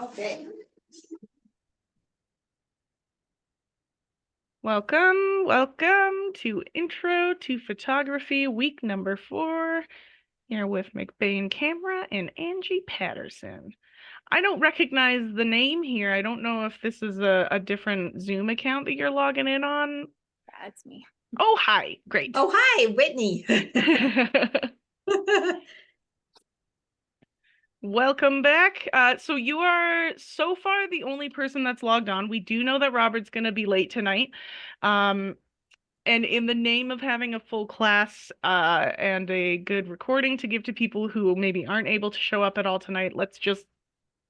Okay. Welcome to Intro to Photography, week number 4, here with McBain Camera and Angie Patterson. I don't recognize the name here. I don't know if this is a different Zoom account that you're logging in on. That's me. Oh, hi. Great. Oh, hi, Whitney. Welcome back. So you are so far the only person that's logged on. We do know that Robert's going to be late tonight. And in the name of having a full class and a good recording to give to people who maybe aren't able to show up at all tonight, let's just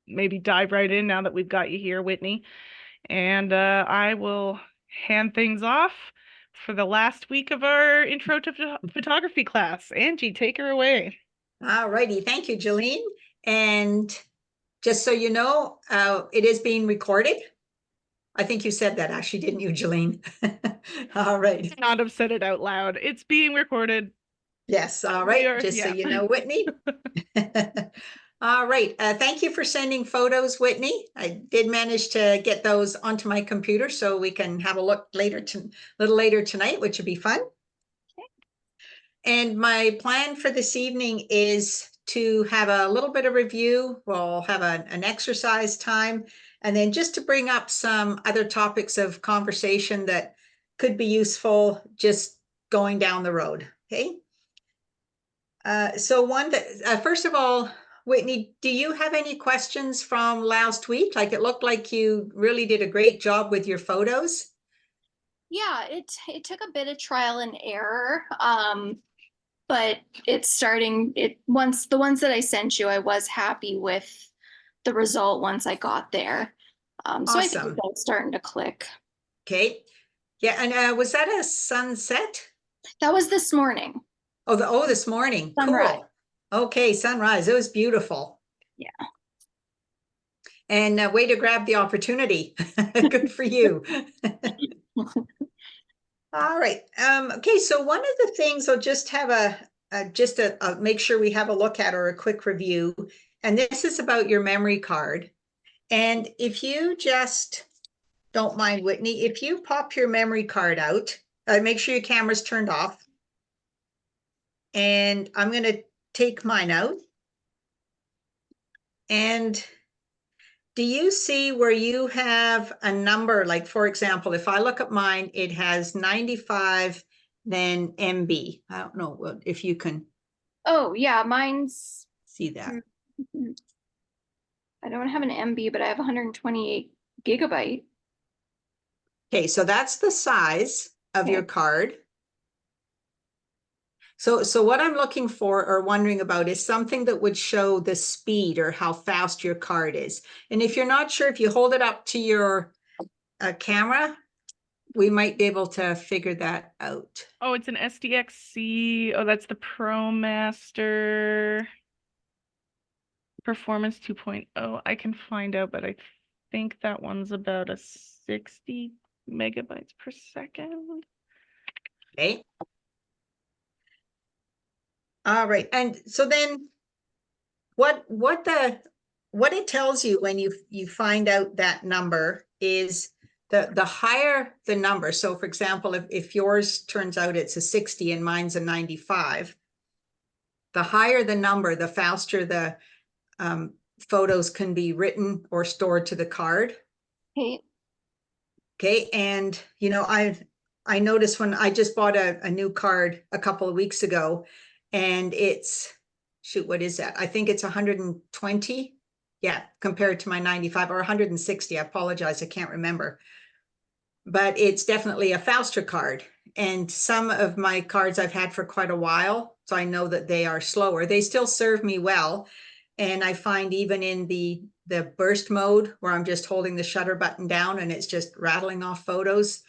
maybe dive right in now that we've got you here, Whitney. And I will hand things off for the last week of our Intro to Photography class. Angie, take her away. All righty. Thank you, Jolene. And just so you know, it is being recorded. I think you said that actually, didn't you, Jolene? All right. Not have said it out loud. It's being recorded. Yes. All right. Just so you know, Whitney. All right. Thank you for sending photos, Whitney. I did manage to get those onto my computer so we can have a look later, a little later tonight, which would be fun. Okay. And my plan for this evening is to have a little bit of review. We'll have an exercise time, and then just to bring up some other topics of conversation that could be useful just going down the road. Okay. So first of all, Whitney, do you have any questions from last week? Like, it looked like you really did a great job with your photos. Yeah, it took a bit of trial and error. But once the ones that I sent you, I was happy with the result once I got there. So I think that's starting to click. Okay. Yeah, and was that a sunset? That was this morning. Oh, this morning. Sunrise. Cool. Okay, sunrise. It was beautiful. Yeah. And way to grab the opportunity. Good for you. All right. Okay, so one of the things I'll just have make sure we have a look at, or a quick review. And this is about your memory card. And if you just don't mind, Whitney, if you pop your memory card out, make sure your camera's turned off. And I'm going to take mine out. And do you see where you have a number? Like, for example, if I look at mine, it has 95, then MB. I don't know if you can. Oh, yeah, mine's. See that. I don't have an MB, but I have 128 gigabyte. Okay, so that's the size of your card. So what I'm looking for or wondering about is something that would show the speed or how fast your card is. And if you're not sure, if you hold it up to your camera, we might be able to figure that out. Oh, it's an SDXC. Oh, that's the ProMaster Performance 2.0. I can find out, but I think that one's about a 60 megabytes per second. Okay. All right. And so then what it tells you when you find out that number is the higher the number. So for example, if yours turns out it's a 60 and mine's a 95, the higher the number, the faster the photos can be written or stored to the card. Okay. And you know, I noticed when I just bought a new card a couple of weeks ago, and it's, shoot, what is that? I think it's 120. Yeah, compared to my 95, or 160. I apologize, I can't remember. But it's definitely a faster card. And some of my cards I've had for quite a while, so I know that they are slower. They still serve me well. And I find even in the burst mode, where I'm just holding the shutter button down and it's just rattling off photos,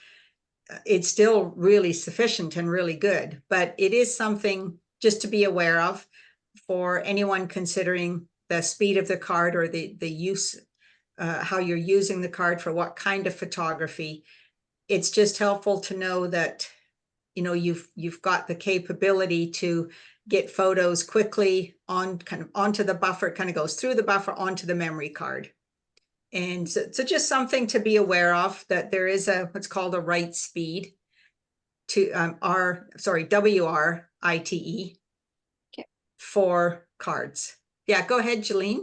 it's still really sufficient and really good. But it is something just to be aware of for anyone considering the speed of the card, or the use, how you're using the card for what kind of photography. It's just helpful to know that, you know, you've got the capability to get photos quickly onto the buffer. It kind of goes through the buffer onto the memory card. And so just something to be aware of, that there is what's called a write speed to WRITE Okay. for cards. Yeah, go ahead, Jeline.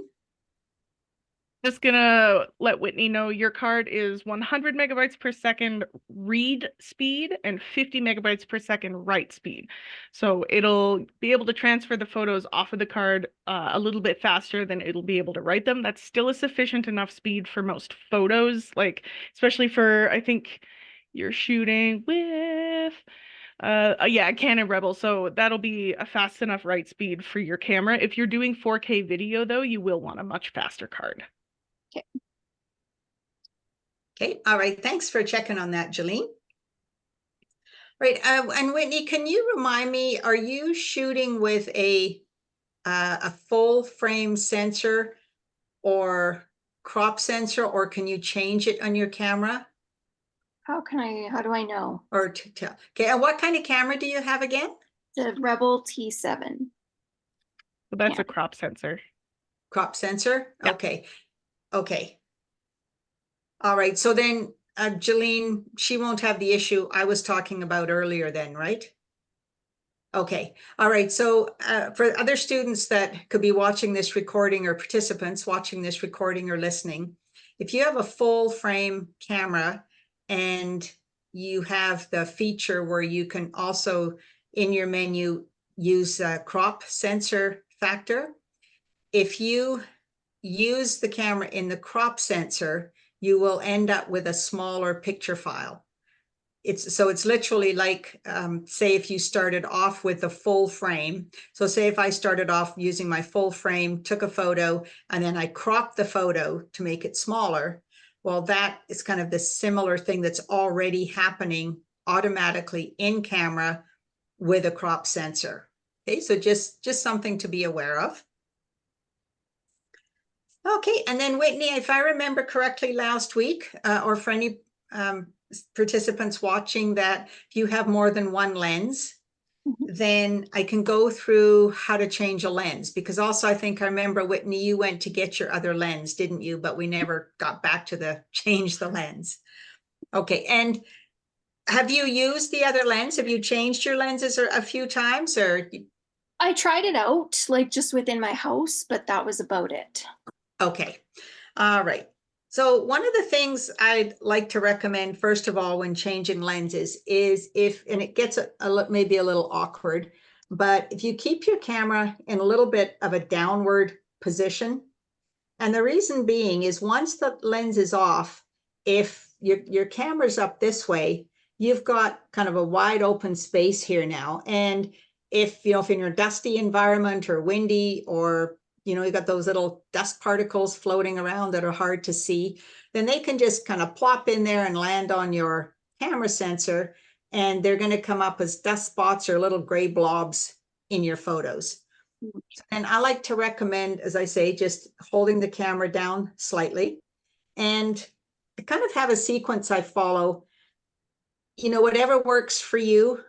Just gonna let Whitney know your card is 100 megabytes per second read speed and 50 megabytes per second write speed. So it'll be able to transfer the photos off of the card a little bit faster than it'll be able to write them. That's still a sufficient enough speed for most photos, like especially for, I think you're shooting with yeah, a Canon Rebel, so that'll be a fast enough write speed for your camera. If you're doing 4K video though, you will want a much faster card. Okay. Okay, all right, thanks for checking on that, Jeline. Right, and Whitney, can you remind me, are you shooting with a full frame sensor or crop sensor, or can you change it on your camera? How do I know? Or okay, and what kind of camera do you have again? The Rebel T7. So that's Yeah. a crop sensor. Crop sensor? Yeah. Okay. Okay. All right. So then Jeline, she won't have the issue I was talking about earlier then, right? Okay. All right. So for other students that could be watching this recording, or participants watching this recording or listening, if you have a full frame camera and you have the feature where you can also in your menu use crop sensor factor, if you use the camera in the crop sensor, you will end up with a smaller picture file. It's literally like, say if you started off with a full frame. So say if I started off using my full frame, took a photo, and then I cropped the photo to make it smaller. Well, that is kind of the similar thing that's already happening automatically in camera with a crop sensor. Okay, so just something to be aware of. Okay, and then Whitney, if I remember correctly last week, or for any participants watching, that if you have more than one lens, then I can go through how to change a lens, because also I think I remember, Whitney, you went to get your other lens, didn't you? But we never got back to the change the lens. Okay, and have you used the other lens? Have you changed your lenses a few times, or? I tried it out, like just within my house, but that was about it. Okay, all right. So one of the things I'd like to recommend, first of all, when changing lenses is and it gets maybe a little awkward, but if you keep your camera in a little bit of a downward position, and the reason being is once the lens is off, if your camera's up this way, you've got kind of a wide open space here now. And if in a dusty environment or windy, or you got those little dust particles floating around that are hard to see, then they can just kind of plop in there and land on your camera sensor, and they're going to come up as dust spots or little gray blobs in your photos. And I like to recommend, as I say, just holding the camera down slightly, and I kind of have a sequence I follow, whatever works for you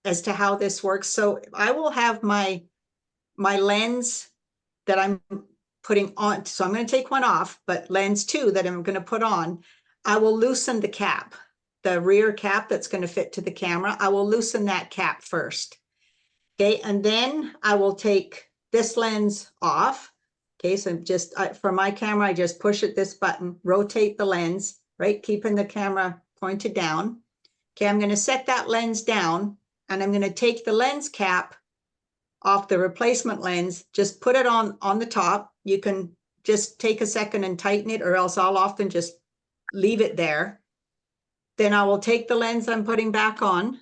as to how this works. So I will have my lens that I'm putting on. So I'm going to take one off, but lens 2 that I'm going to put on, I will loosen the cap, the rear cap that's going to fit to the camera. I will loosen that cap first. Okay. And then I will take this lens off. Okay. So just for my camera, I just push it, this button, rotate the lens, right? Keeping the camera pointed down. Okay. I'm going to set that lens down, and I'm going to take the lens cap off the replacement lens, just put it on the top. You can just take a second and tighten it, or else I'll often just leave it there. Then I will take the lens I'm putting back on.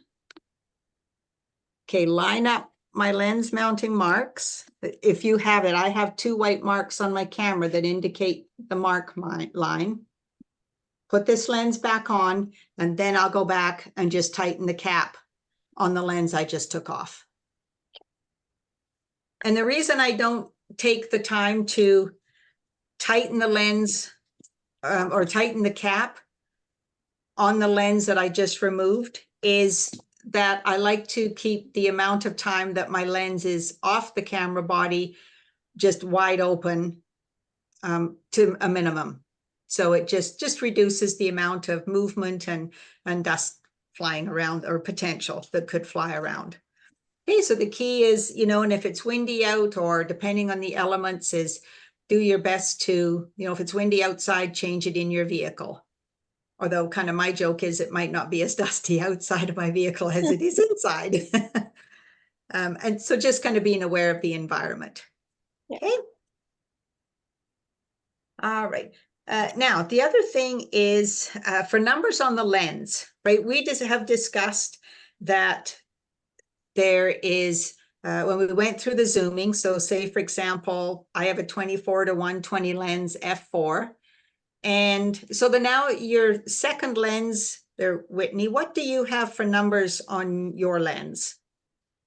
Okay, line up my lens mounting marks. If you have it, I have 2 white marks on my camera that indicate the mark line. Put this lens back on, and then I'll go back and just tighten the cap on the lens I just took off. And the reason I don't take the time to tighten the lens or tighten the cap on the lens that I just removed is that I like to keep the amount of time that my lens is off the camera body just wide open to a minimum. So it just reduces the amount of movement and dust flying around, or potential that could fly around. Okay, so the key is, and if it's windy out, or depending on the elements, is do your best to, if it's windy outside, change it in your vehicle. Although kind of my joke is it might not be as dusty outside of my vehicle as it is inside. And so just kind of being aware of the environment. Yeah. Okay. All right. Now, the other thing is for numbers on the lens, right? We just have discussed that there is, when we went through the zooming, so say, for example, I have a 24 to 120 lens f4. And so now your second lens there, Whitney, what do you have for numbers on your lens?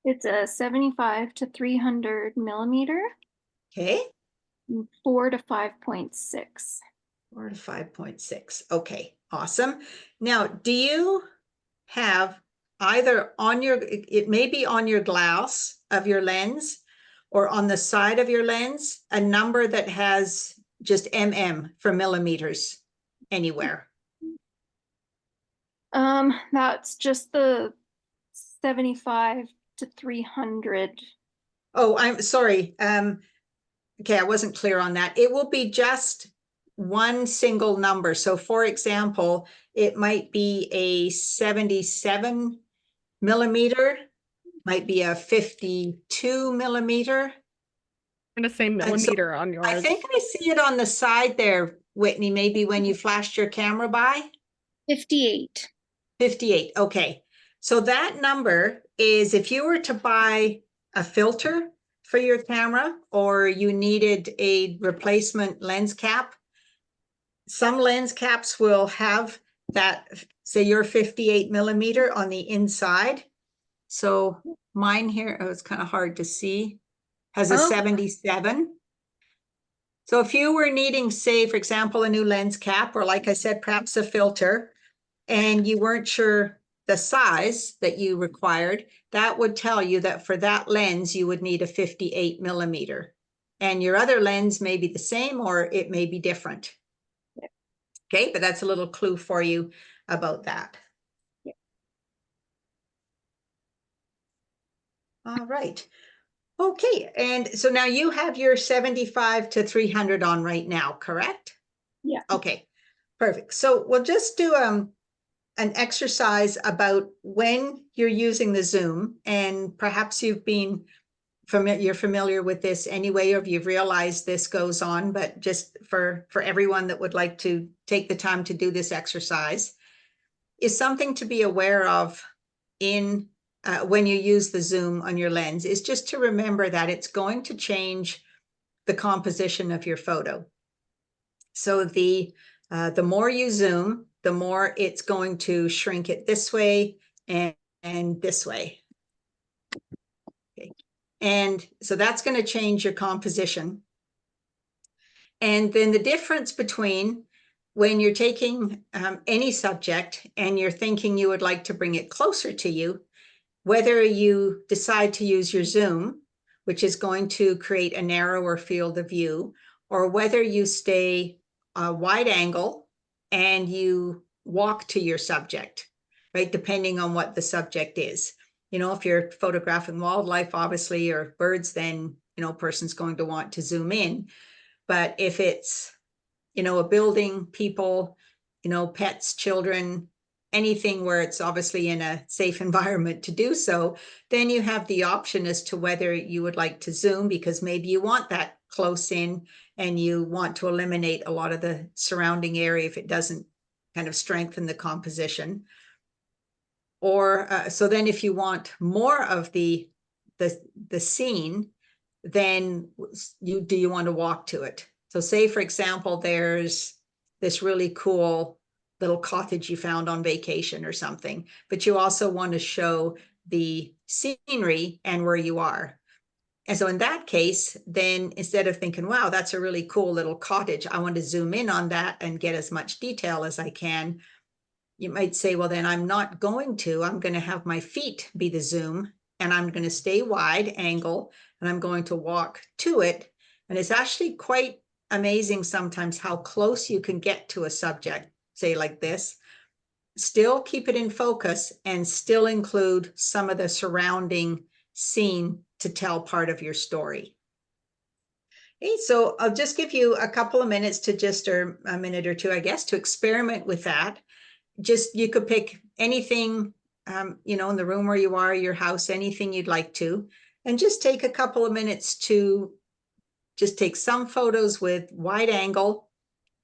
It's a 75 to 300 millimeter, Okay. 4 to 5.6. 4 to 5.6. Okay, awesome. Now, do you have either on your, it may be on your glass of your lens or on the side of your lens, a number that has just mm for millimeters anywhere? That's just the 75 to 300. Oh, I'm sorry. Okay, I wasn't clear on that. It will be just one single number. So for example, it might be a 77 millimeter, might be a 52 millimeter. I'm gonna say millimeter on yours. I think I see it on the side there, Whitney, maybe when you flashed your camera by. 58. 58, okay. So that number is, if you were to buy a filter for your camera, or you needed a replacement lens cap, some lens caps will have that, say your 58 millimeter on the inside. So mine here, oh, it's kind of hard to see, has a 77. So if you were needing, say, for example, a new lens cap, or like I said, perhaps a filter, and you weren't sure the size that you required, that would tell you that for that lens, you would need a 58 millimeter. And your other lens may be the same, or it may be different. Yeah. Okay, but that's a little clue for you about that. Yeah. All right. Okay, and so now you have your 75 to 300 on right now, correct? Yeah. Okay, perfect. So we'll just do an exercise about when you're using the zoom, and perhaps you've been you're familiar with this anyway, or you've realized this goes on, but just for everyone that would like to take the time to do this exercise, is something to be aware of in when you use the zoom on your lens, is just to remember that it's going to change the composition of your photo. So the more you zoom, the more it's going to shrink it this way and this way. Okay. And so that's going to change your composition. And then the difference between when you're taking any subject and you're thinking you would like to bring it closer to you, whether you decide to use your zoom, which is going to create a narrower field of view, or whether you stay wide angle and you walk to your subject, right? Depending on what the subject is. If you're photographing wildlife, obviously, or birds, then, a person's going to want to zoom in. But if it's, a building, people, pets, children, anything where it's obviously in a safe environment to do so, then you have the option as to whether you would like to zoom, because maybe you want that close in and you want to eliminate a lot of the surrounding area if it doesn't kind of strengthen the composition. Or so then if you want more of the scene, then do you want to walk to it? So say, for example, there's this really cool little cottage you found on vacation or something, but you also want to show the scenery and where you are. And so in that case, then instead of thinking, wow, that's a really cool little cottage, I want to zoom in on that and get as much detail as I can, you might say, well, then I'm not going to, I'm going to have my feet be the zoom, and I'm going to stay wide angle, and I'm going to walk to it. And it's actually quite amazing sometimes how close you can get to a subject, say like this, still keep it in focus and still include some of the surrounding scene to tell part of your story. Okay, so I'll just give you a couple of minutes to just, or a minute or two, I guess, to experiment with that. Just, you could pick anything, you know, in the room where you are, your house, anything you'd like to, and just take a couple of minutes to just take some photos with wide angle,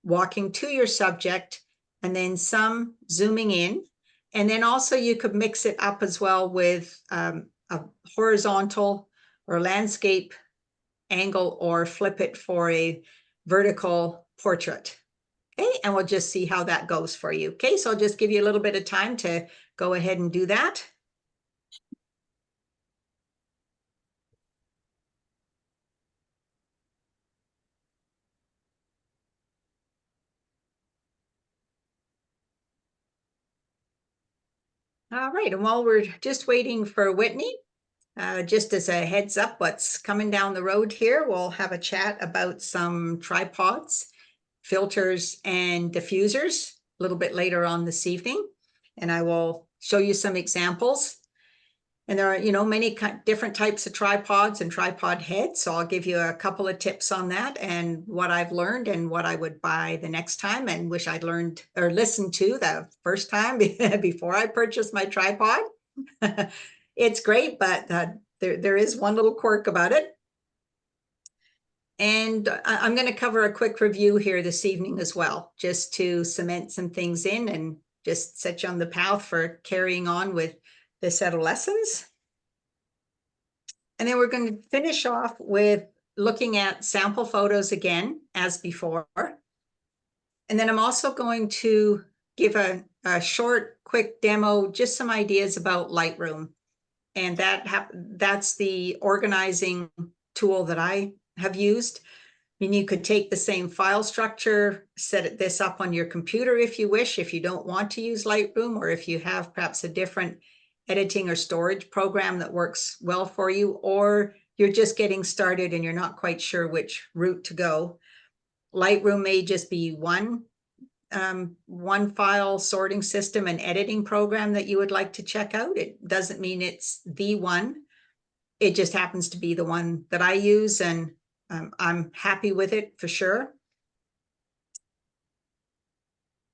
walking to your subject, and then some zooming in. And then also you could mix it up as well with a horizontal or landscape angle, or flip it for a vertical portrait. Okay, and we'll just see how that goes for you. Okay, so I'll just give you a little bit of time to go ahead and do that. All right, and while we're just waiting for Whitney, just as a heads up, what's coming down the road here, we'll have a chat about some tripods, filters, and diffusers a little bit later on this evening. And I will show you some examples. And there are, you know, many different types of tripods and tripod heads. So I'll give you a couple of tips on that and what I've learned and what I would buy the next time and wish I'd learned or listened to the first time before I purchased my tripod. It's great, but there is one little quirk about it. And I'm going to cover a quick review here this evening as well, just to cement some things in and just set you on the path for carrying on with this set of lessons. And then we're going to finish off with looking at sample photos again, as before. And then I'm also going to give a short, quick demo, just some ideas about Lightroom. And that's the organizing tool that I have used. And you could take the same file structure, set this up on your computer if you wish, if you don't want to use Lightroom, or if you have perhaps a different editing or storage program that works well for you, or you're just getting started and you're not quite sure which route to go. Lightroom may just be one file sorting system and editing program that you would like to check out. It doesn't mean it's the one. It just happens to be the one that I use, and I'm happy with it for sure.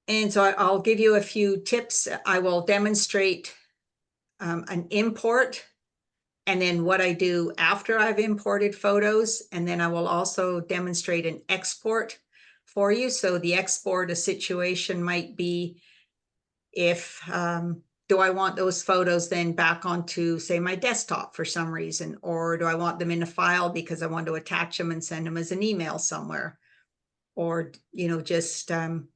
And so I'll give you a few tips. I will demonstrate an import, and then what I do after I've imported photos. And then I will also demonstrate an export for you. So the export, a situation might be if, do I want those photos then back onto, say, my desktop for some reason, or do I want them in a file because I want to attach them and send them as an email somewhere, or, you know, just have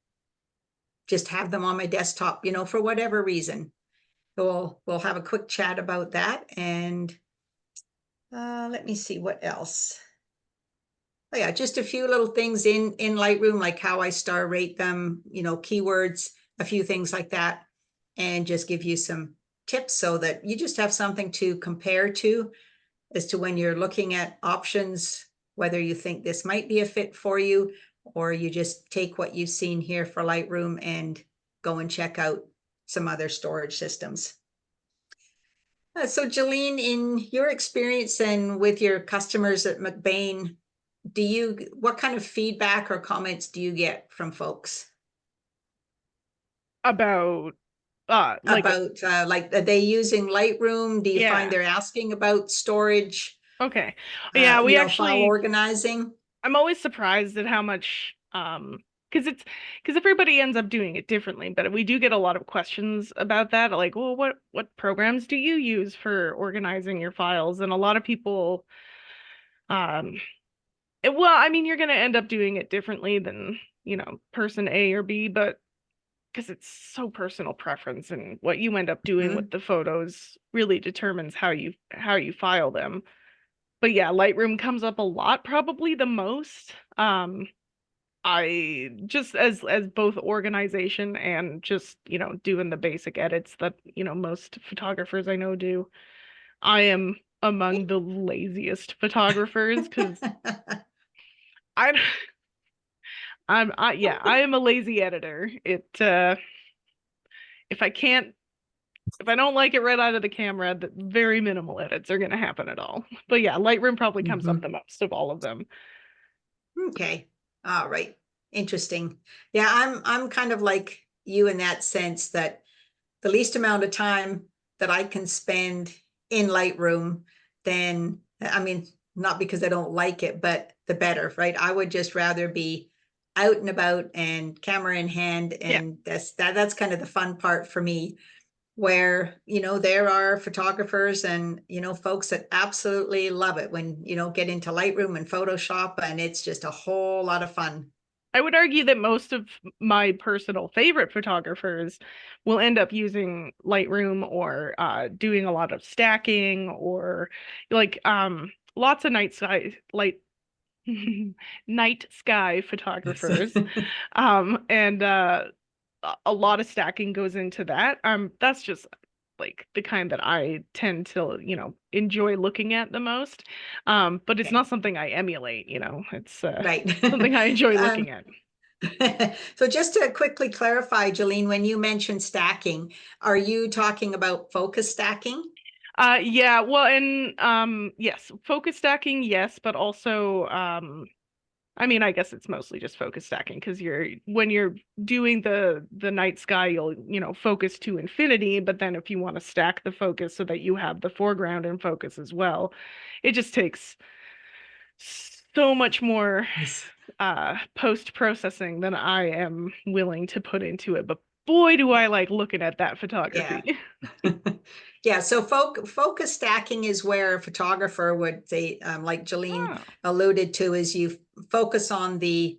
them on my desktop, you know, for whatever reason. So we'll have a quick chat about that. And let me see what else. Oh yeah, just a few little things in Lightroom, like how I star rate them, you know, keywords, a few things like that, and just give you some tips so that you just have something to compare to as to when you're looking at options, whether you think this might be a fit for you, or you just take what you've seen here for Lightroom and go and check out some other storage systems. So Jolene, in your experience and with your customers at McBain, what kind of feedback or comments do you get from folks? About like are they using Lightroom? Do you Yeah. find they're asking about storage? Okay. Yeah, we file organizing. I'm always surprised at how much because everybody ends up doing it differently, but we do get a lot of questions about that, like, well, what programs do you use for organizing your files? And a lot of people well, I mean, you're going to end up doing it differently than, you know, person A or B, but because it's so personal preference, and what you end up doing with the photos really determines how you file them. But yeah, Lightroom comes up a lot, probably the most. I just as both organization and just, you know, doing the basic edits that, you know, most photographers I know do. I am among the laziest photographers because I I am a lazy editor. If I don't like it right out of the camera, the very minimal edits are gonna happen at all. But yeah, Lightroom probably comes up the most of all of them. Okay. All right. Interesting. Yeah, I'm kind of like you in that sense that the least amount of time that I can spend in Lightroom, then I mean, not because I don't like it, but the better, right? I would just rather be out and about and camera in hand, Yeah. and that's kind of the fun part for me, where there are photographers and folks that absolutely love it when get into Lightroom and Photoshop, and it's just a whole lot of fun. I would argue that most of my personal favorite photographers will end up using Lightroom or doing a lot of stacking or like lots of night sky photographers. And a lot of stacking goes into that. That's just like the kind that I tend to, enjoy looking at the most. But it's Okay. not something I emulate, it's Right. something I enjoy looking at. So just to quickly clarify, Jolene, when you mentioned stacking, are you talking about focus stacking? Yeah, well, and yes, focus stacking, yes, but also I mean, I guess it's mostly just focus stacking because when you're doing the night sky, you'll, focus to infinity, but then if you want to stack the focus so that you have the foreground in focus as well, it just takes so much more Yes. post processing than I am willing to put into it. But boy, do I like looking at that photography. Yeah. Yeah, so focus stacking is where a photographer would say, like Jolene Oh, alluded to, is you focus on the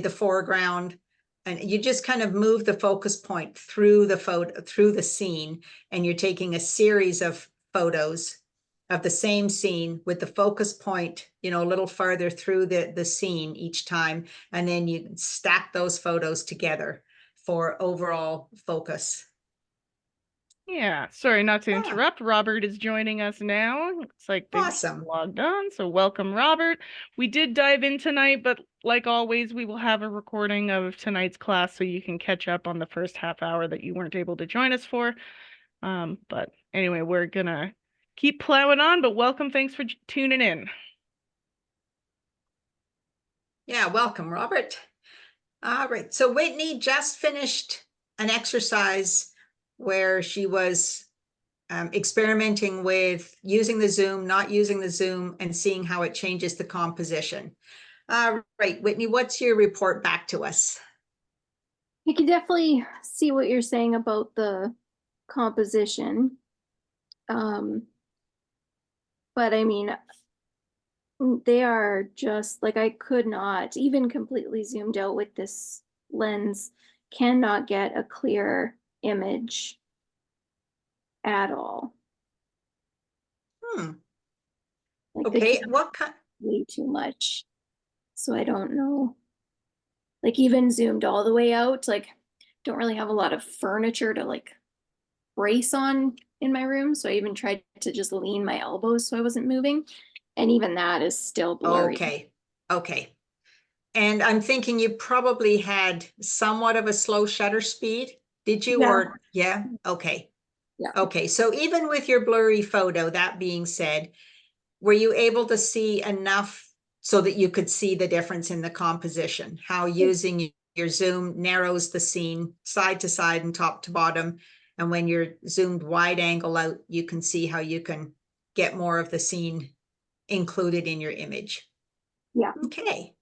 foreground, and you just kind of move the focus point through the scene, and you're taking a series of photos of the same scene with the focus point, a little farther through the scene each time, and then you stack those photos together for overall focus. yeah. Sorry not to Ah, interrupt. Robert is joining us now. Looks like they've awesome. logged on. So welcome, Robert. We did dive in tonight, but like always, we will have a recording of tonight's class so you can catch up on the first half hour that you weren't able to join us for. But anyway, we're gonna keep plowing on, but welcome. Thanks for tuning in. Yeah, welcome, Robert. All right, so Whitney just finished an exercise where she was experimenting with using the zoom, not using the zoom, and seeing how it changes the composition. All right, Whitney, what's your report back to us? You can definitely see what you're saying about the composition. But I mean, they are just like, I could not even completely zoomed out with this lens, cannot get a clear image at all. Like the Okay, camera what kind? way too much. So I don't know. Like even zoomed all the way out, like don't really have a lot of furniture to like brace on in my room. So I even tried to just lean my elbows so I wasn't moving. And even that is still blurry. Okay. And I'm thinking you probably had somewhat of a slow shutter speed. Did you? Yeah. Or yeah, okay. Yeah. Okay, so even with your blurry photo, that being said, were you able to see enough so that you could see the difference in the composition? How using your zoom narrows the scene side to side and top to bottom. And when you're zoomed wide angle out, you can see how you can get more of the scene included in your image. Yeah. Okay.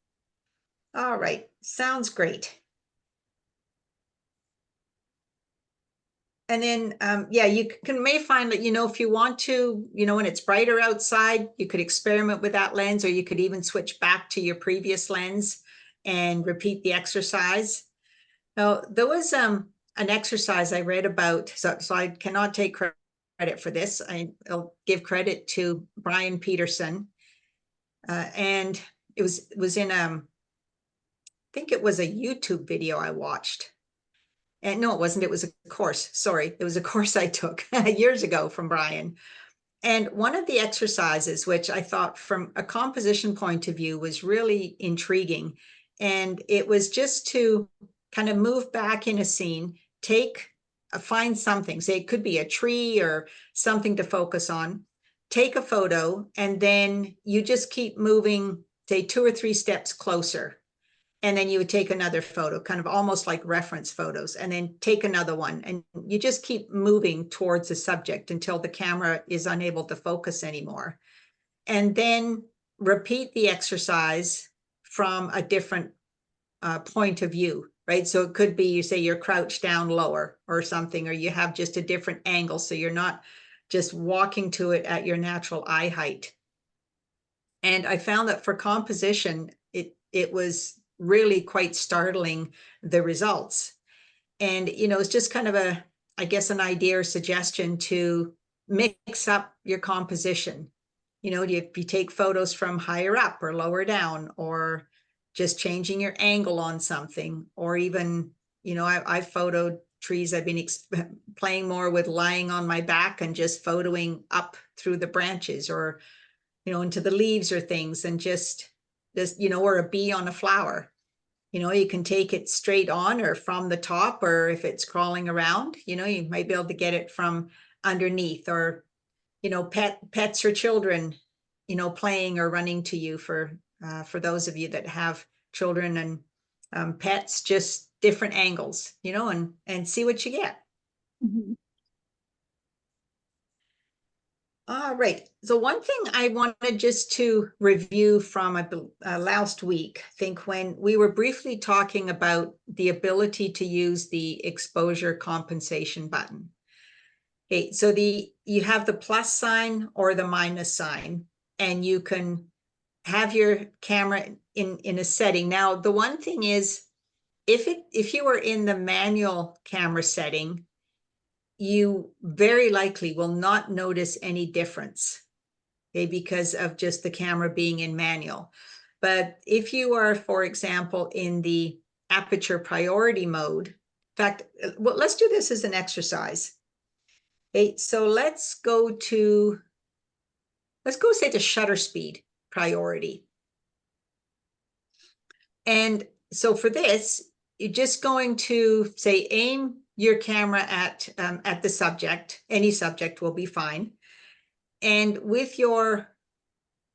All right. Sounds great. And then, yeah, you may find that, if you want to, when it's brighter outside, you could experiment with that lens, or you could even switch back to your previous lens and repeat the exercise. Now, there was an exercise I read about, so I cannot take credit for this. I'll give credit to Brian Patterson. And it was in, I think it was a YouTube video I watched. And no, it wasn't. It was a course. Sorry. It was a course I took years ago from Brian. And one of the exercises, which I thought from a composition point of view was really intriguing, And it was just to kind of move back in a scene, find something, say it could be a tree or something to focus on, take a photo, and then you just keep moving, say 2 or 3 steps closer. And then you would take another photo, kind of almost like reference photos, and then take another one. And you just keep moving towards the subject until the camera is unable to focus anymore. And then repeat the exercise from a different point of view, right? So it could be, you say you're crouched down lower or something, or you have just a different angle. So you're not just walking to it at your natural eye height. And I found that for composition, it was really quite startling, the results. And, it's just kind of I guess, an idea or suggestion to mix up your composition. If you take photos from higher up or lower down, or just changing your angle on something, or even, I've photoed trees. I've been playing more with lying on my back and just photoing up through the branches, or, into the leaves or things, and just, or a bee on a flower. You can take it straight on or from the top, or if it's crawling around, you might be able to get it from underneath, or, pets or children, playing or running to you, for those of you that have children and pets, just different angles, and see what you get. Mhm. All right. So one thing I wanted just to review from last week, I think, when we were briefly talking about the ability to use the exposure compensation button. Okay, so you have the plus sign or the minus sign, and you can have your camera in a setting. Now, the one thing is, if you were in the manual camera setting, you very likely will not notice any difference, okay, because of just the camera being in manual. But if you are, for example, in the aperture priority mode, in fact, well, let's do this as an exercise. Okay, so let's go say to shutter speed priority. And so for this, you're just going to say, aim your camera at the subject. Any subject will be fine. And with your,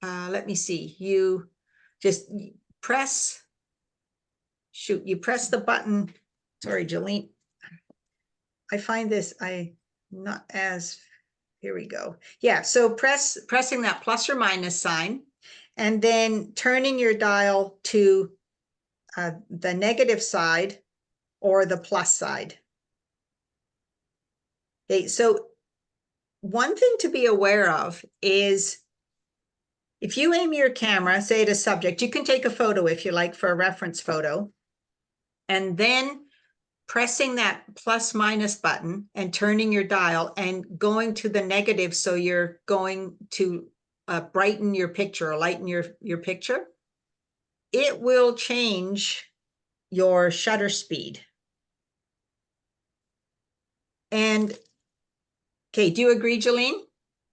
let me see, you just press the button. Sorry, Jolene. I find this, not as, here we go. Yeah, so pressing that plus or minus sign, and then turning your dial to the negative side or the plus side. Okay, so one thing to be aware of is, if you aim your camera, say at a subject, you can take a photo if you like for a reference photo, and then pressing that plus minus button and turning your dial and going to the negative, so you're going to brighten your picture or lighten your picture, it will change your shutter speed. And okay, do you agree, Jolene?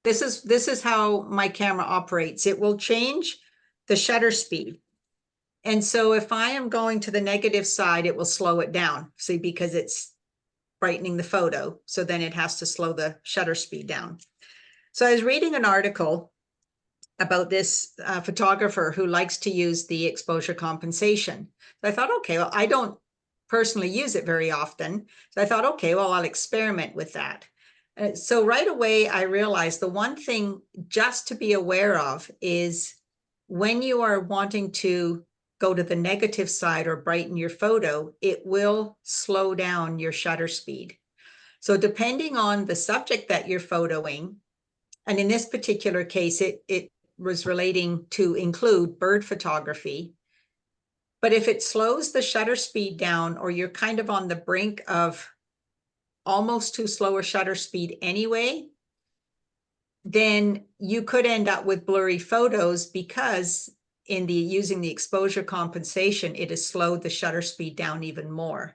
This is how my camera operates. It will change the shutter speed. And so if I am going to the negative side, it will slow it down. See, because it's brightening the photo. So then it has to slow the shutter speed down. So I was reading an article about this photographer who likes to use the exposure compensation. So I thought, okay, well, I don't personally use it very often. So I thought, okay, well, I'll experiment with that. So right away, I realized the one thing just to be aware of is, when you are wanting to go to the negative side or brighten your photo, it will slow down your shutter speed. So depending on the subject that you're photoing, and in this particular case, it was relating to include bird photography. But if it slows the shutter speed down, or you're kind of on the brink of almost too slow a shutter speed anyway, then you could end up with blurry photos, because using the exposure compensation, it has slowed the shutter speed down even more.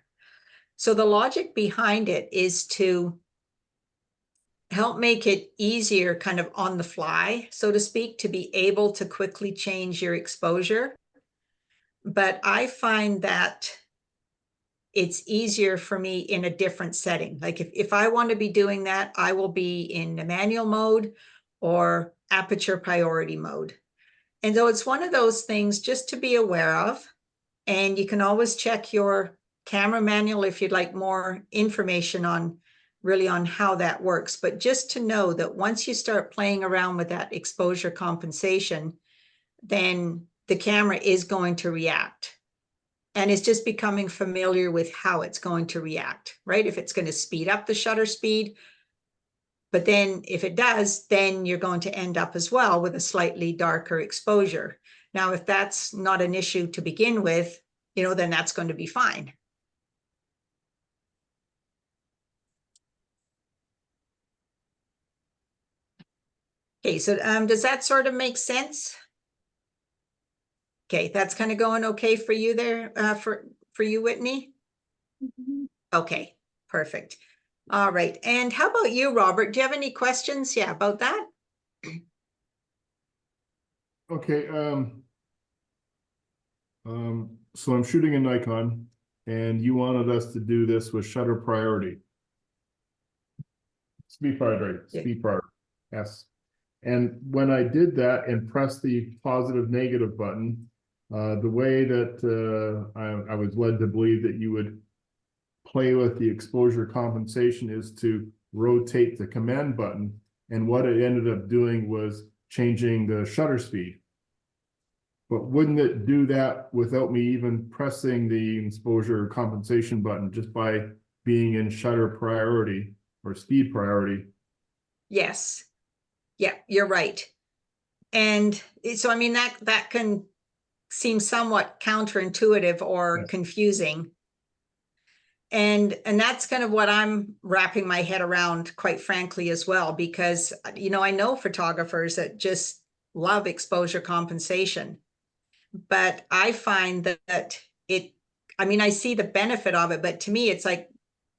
So the logic behind it is to help make it easier, kind of on the fly, so to speak, to be able to quickly change your exposure but I find that it's easier for me in a different setting. Like if I want to be doing that, I will be in the manual mode or aperture priority mode. And so it's one of those things just to be aware of. And you can always check your camera manual if you'd like more information on really on how that works. But just to know that once you start playing around with that exposure compensation, then the camera is going to react. And it's just becoming familiar with how it's going to react, right? If it's going to speed up the shutter speed, but then if it does, then you're going to end up as well with a slightly darker exposure. Now, if that's not an issue to begin with, then that's going to be fine. Okay, so does that sort of make sense? Okay, that's kind of going okay for you there, for you, Whitney? Mhm. Okay, perfect. All right, and how about you, Robert? Do you have any questions? Yeah, about that? Okay, so I'm shooting a Nikon, and you wanted us to do this with shutter priority. Speed priority, Yeah. speed priority, yes. And when I did that and pressed the positive negative button, the way that I was led to believe that you would play with the exposure compensation is to rotate the command button. And what it ended up doing was changing the shutter speed. But wouldn't it do that without me even pressing the exposure compensation button, just by being in shutter priority or speed priority? Yes. Yeah, you're right. And so, I mean, that can seem somewhat counterintuitive or Yes. confusing. And that's kind of what I'm wrapping my head around, quite frankly, as well, because, I know photographers that just love exposure compensation, but I find that I see the benefit of it, but to me, it's like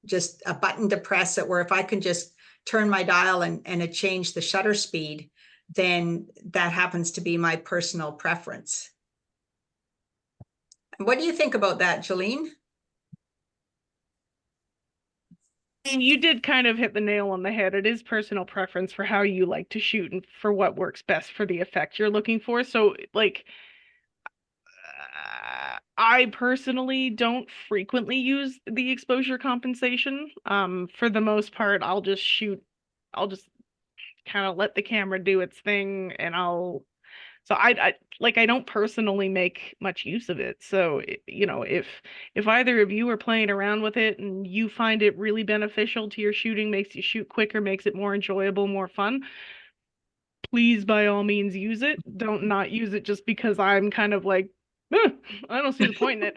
just a button to press it, where if I can just turn my dial and it change the shutter speed, then that happens to be my personal preference. What do you think about that, Jolene? You did kind of hit the nail on the head. It is personal preference for how you like to shoot and for what works best for the effect you're looking for. So, like, I personally don't frequently use the exposure compensation. For the most part, I'll just kind of let the camera do its thing, and I don't personally make much use of it. So, if either of you are playing around with it and you find it really beneficial to your shooting, makes you shoot quicker, makes it more enjoyable, more fun, please, by all means, use it. Don't not use it just because I'm kind of like, I don't see the point in it.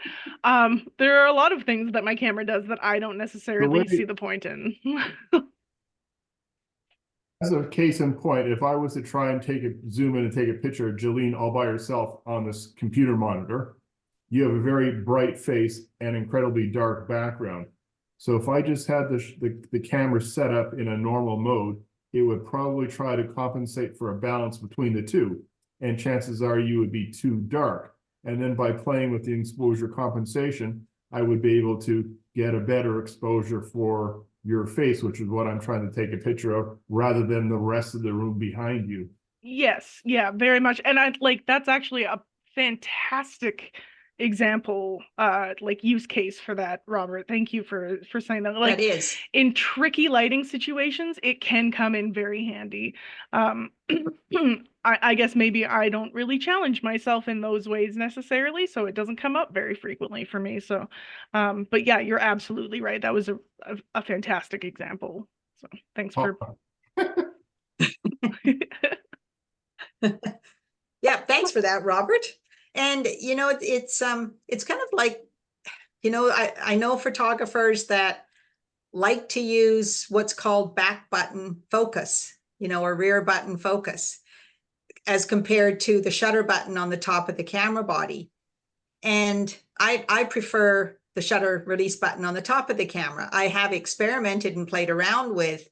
There are a lot of things that my camera does that I don't necessarily see the point in. As a case in point, if I was to try and zoom in and take a picture of Jolene all by herself on this computer monitor, you have a very bright face and incredibly dark background. So if I just had the camera set up in a normal mode, it would probably try to compensate for a balance between the two. And chances are you would be too dark. And then by playing with the exposure compensation, I would be able to get a better exposure for your face, which is what I'm trying to take a picture of, rather than the rest of the room behind you. Yes, yeah, very much. And that's actually a fantastic example, use case for that, Robert. Thank you for saying that. That is. In tricky lighting situations, it can come in very handy. I guess maybe I don't really challenge myself in those ways necessarily, so it doesn't come up very frequently for me. So, but yeah, you're absolutely right. That was a fantastic example. So thanks for. Yeah, thanks for that, Robert. And it's kind of like, I know photographers that like to use what's called back button focus, or rear button focus, as compared to the shutter button on the top of the camera body. And I prefer the shutter release button on the top of the camera. I have experimented and played around with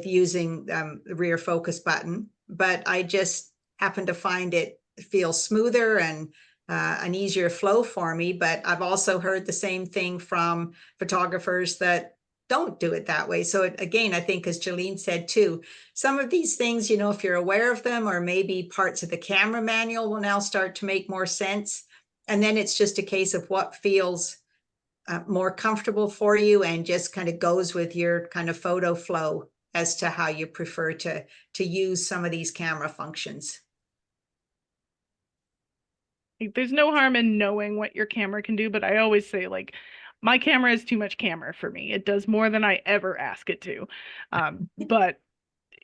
using the rear focus button, but I just happen to find it feels smoother and an easier flow for me. But I've also heard the same thing from photographers that don't do it that way. So again, I think, as Jolene said too, some of these things, you know, if you're aware of them, or maybe parts of the camera manual will now start to make more sense. And then it's just a case of what feels more comfortable for you and just kind of goes with your kind of photo flow as to how you prefer to use some of these camera functions. Like, there's no harm in knowing what your camera can do, but I always say, like, my camera is too much camera for me. It does more than I ever ask it to. But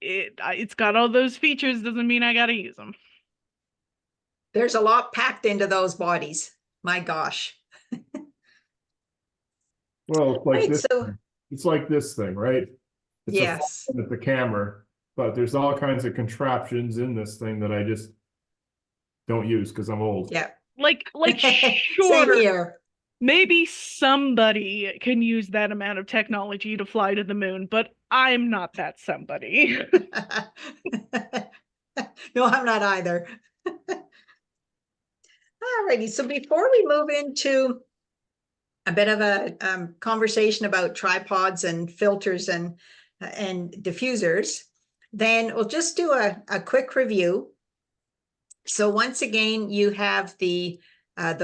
it's got all those features, doesn't mean I got to use them. There's a lot packed into those bodies. My gosh. Well, it's like Right, this, so it's like this thing, right? It's a yes. phone with the camera, but there's all kinds of contraptions in this thing that I just don't use because I'm old. Yeah. Like Same sure, here. maybe somebody can use that amount of technology to fly to the moon, but I'm not that somebody. No, I'm not either. Alrighty, so before we move into a bit of a conversation about tripods and filters and diffusers, then we'll just do a quick review. So once again, you have the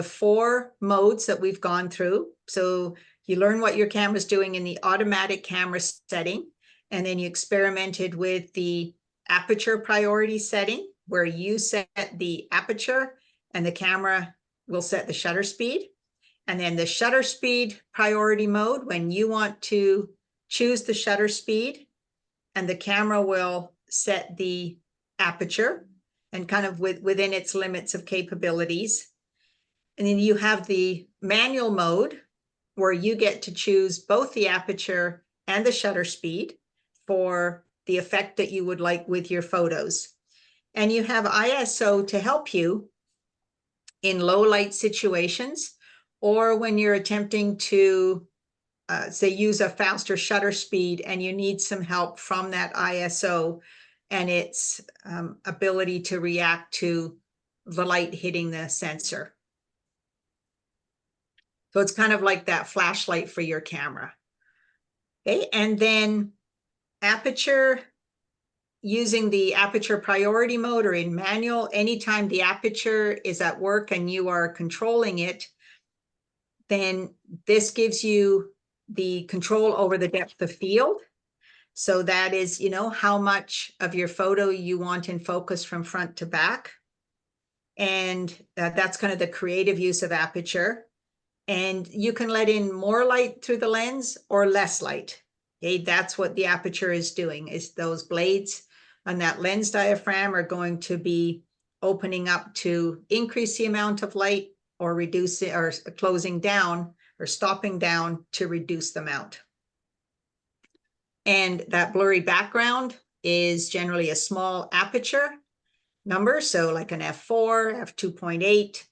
4 modes that we've gone through. So you learn what your camera's doing in the automatic camera setting, and then you experimented with the aperture priority setting, where you set the aperture and the camera will set the shutter speed. And then the shutter speed priority mode, when you want to choose the shutter speed, and the camera will set the aperture and kind of within its limits of capabilities. And then you have the manual mode, where you get to choose both the aperture and the shutter speed for the effect that you would like with your photos. And you have ISO to help you in low light situations, or when you're attempting to say use a faster shutter speed and you need some help from that ISO and its ability to react to the light hitting the sensor. So it's kind of like that flashlight for your camera. Okay, and then aperture, using the aperture priority mode or in manual, anytime the aperture is at work and you are controlling it, then this gives you the control over the depth of field. So that is, you know, how much of your photo you want in focus from front to back. And that's kind of the creative use of aperture. And you can let in more light through the lens or less light. Okay, that's what the aperture is doing, is those blades on that lens diaphragm are going to be opening up to increase the amount of light, or reduce it, or closing down or stopping down to reduce the amount. And that blurry background is generally a small aperture number, so like an f4, f2.8,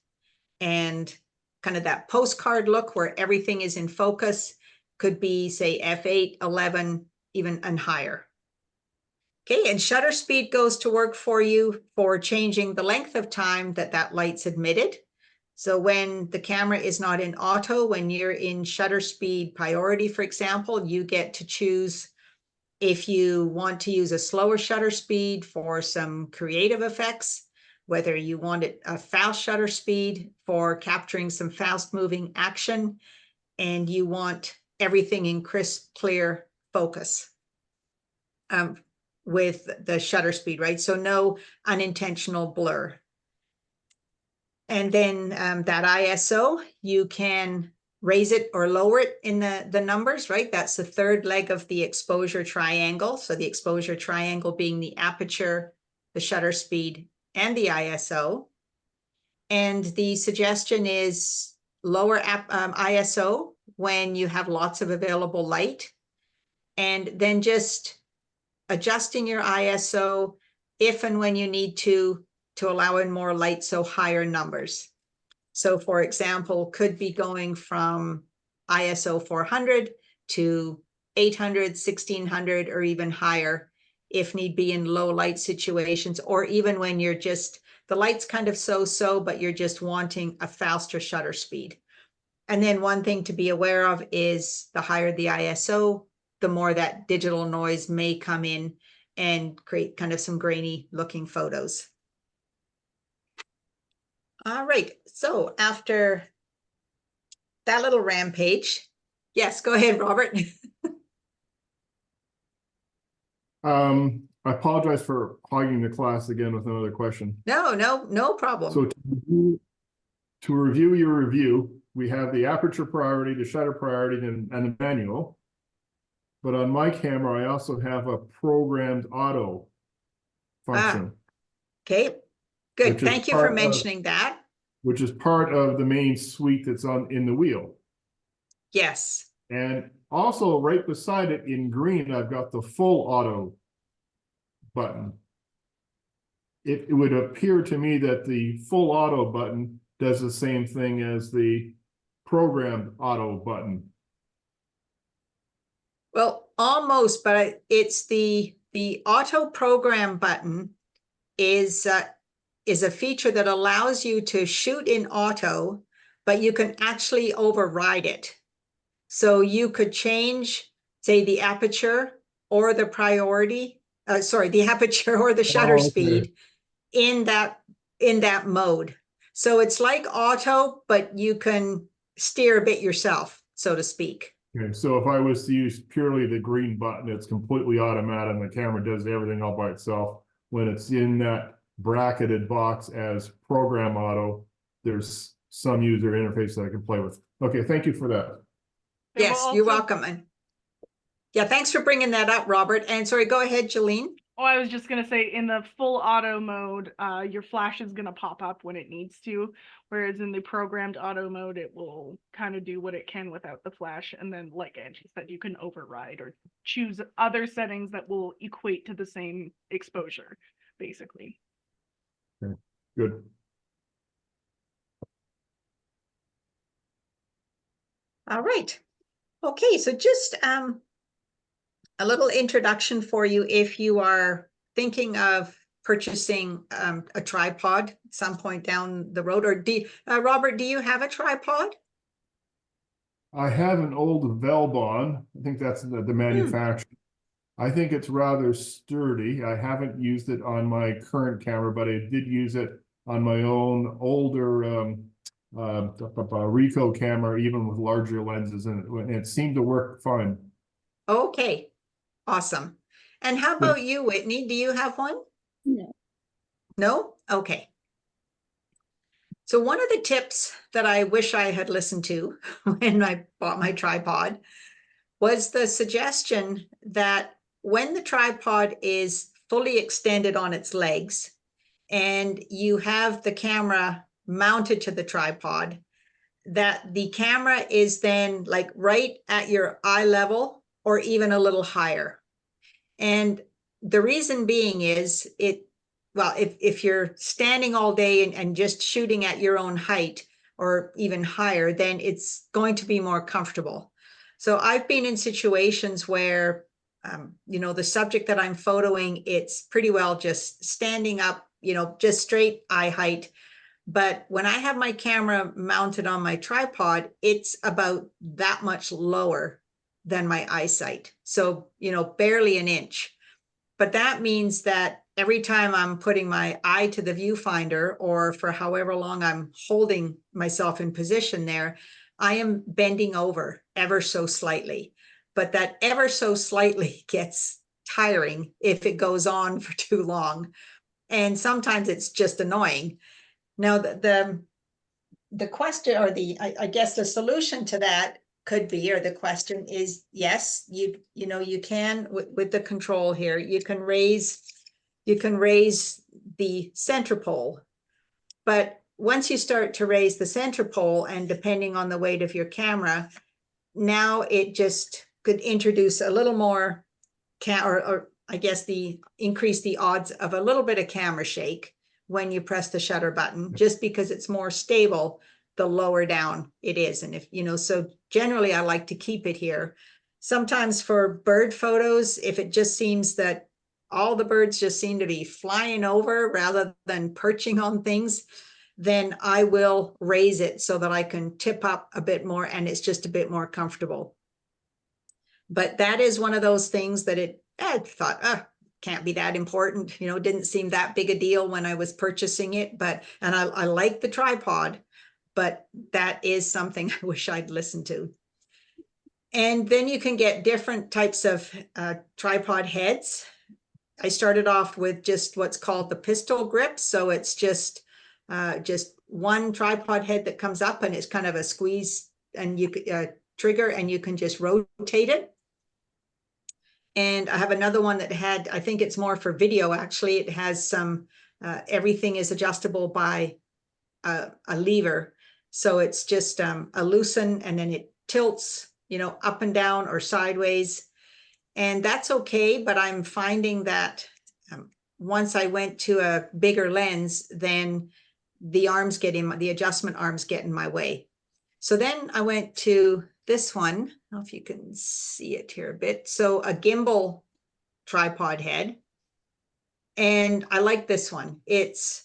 and kind of that postcard look where everything is in focus could be, say, f8, 11, even and higher. Okay, and shutter speed goes to work for you for changing the length of time that that light's admitted. So when the camera is not in auto, when you're in shutter speed priority, for example, you get to choose if you want to use a slower shutter speed for some creative effects, whether you want it a fast shutter speed for capturing some fast moving action, and you want everything in crisp, clear focus with the shutter speed, right? So no unintentional blur. And then that ISO, you can raise it or lower it in the numbers, right? That's the third leg of the exposure triangle. So the exposure triangle being the aperture, the shutter speed, and the ISO. And the suggestion is lower ISO when you have lots of available light, and then just adjusting your ISO if and when you need to allow in more light, so higher numbers. So for example, could be going from ISO 400 to 800, 1600, or even higher if need be in low light situations, or even when you're just, the light's kind of so-so, but you're just wanting a faster shutter speed. And then one thing to be aware of is the higher the ISO, the more that digital noise may come in and create kind of some grainy looking photos. All right, so after that little rampage, yes, go ahead, Robert. I apologize for hogging the class again with another question. No problem. So to review your review, we have the aperture priority, the shutter priority, and the manual. But on my camera, I also have a programmed auto function. Okay, good. Which is Thank you for part of- mentioning that. which is part of the main suite that's in the wheel. Yes. And also right beside it in green, I've got the full auto button. It would appear to me that the full auto button does the same thing as the programmed auto button. Well, almost, but it's the auto program button is a feature that allows you to shoot in auto, but you can actually override it. So you could change, say, the aperture or the priority, the aperture or the shutter speed in that mode. So it's like auto, but you can steer a bit yourself, so to speak. Okay, so if I was to use purely the green button, it's completely automatic and the camera does everything all by itself. When it's in that bracketed box as program auto, there's some user interface that I can play with. Okay, thank you for that. Yes, you're welcome. And yeah, thanks for bringing that up, Robert. And sorry, go ahead, Jolene. Oh, I was just gonna say, in the full auto mode, your flash is gonna pop up when it needs to, whereas in the programmed auto mode, it will kind of do what it can without the flash. And then, like Angie said, you can override or choose other settings that will equate to the same exposure, basically. Okay, good. All right. Okay, so just a little introduction for you if you are thinking of purchasing a tripod at some point down the road, or Robert, do you have a tripod? I have an old Velbon. I think that's the manufacturer. I think it's rather sturdy. I haven't used it on my current camera, but I did use it on my own older Ricoh camera, even with larger lenses, and it seemed to work fine. Okay, awesome. And how about you, Whitney? Do you have one? No. No? Okay. So one of the tips that I wish I had listened to when I bought my tripod was the suggestion that when the tripod is fully extended on its legs and you have the camera mounted to the tripod, that the camera is then like right at your eye level or even a little higher. And the reason being is if you're standing all day and just shooting at your own height or even higher, then it's going to be more comfortable. So I've been in situations where, the subject that I'm photoing, it's pretty well just standing up, just straight eye height. But when I have my camera mounted on my tripod, it's about that much lower than my eyesight. So, barely an inch. But that means that every time I'm putting my eye to the viewfinder, or for however long I'm holding myself in position there, I am bending over ever so slightly. But that ever so slightly gets tiring if it goes on for too long. And sometimes it's just annoying. Now, the question, or I guess the solution to that could be, or the question is, yes, you can with the control here, you can raise the center pole. But once you start to raise the center pole, and depending on the weight of your camera, now it just could introduce a little more or I guess increase the odds of a little bit of camera shake when you press the shutter button, just because it's more stable the lower down it is. And if so generally I like to keep it here. Sometimes for bird photos, if it just seems that all the birds just seem to be flying over rather than perching on things, then I will raise it so that I can tip up a bit more and it's just a bit more comfortable. But that is one of those things that I thought, can't be that important, you know, didn't seem that big a deal when I was purchasing it, but, and I like the tripod, but that is something I wish I'd listened to. And then you can get different types of tripod heads. I started off with just what's called the pistol grip. So it's just one tripod head that comes up and it's kind of a squeeze and you could trigger and you can just rotate it. And I have another one that had, I think it's more for video actually. It has some, everything is adjustable by a lever. So it's just a loosen and then it tilts, you know, up and down or sideways. And that's okay, but I'm finding that once I went to a bigger lens, then the adjustment arms get in my way. So then I went to this one. I don't know if you can see it here a bit. So a gimbal tripod head. And I like this one. It's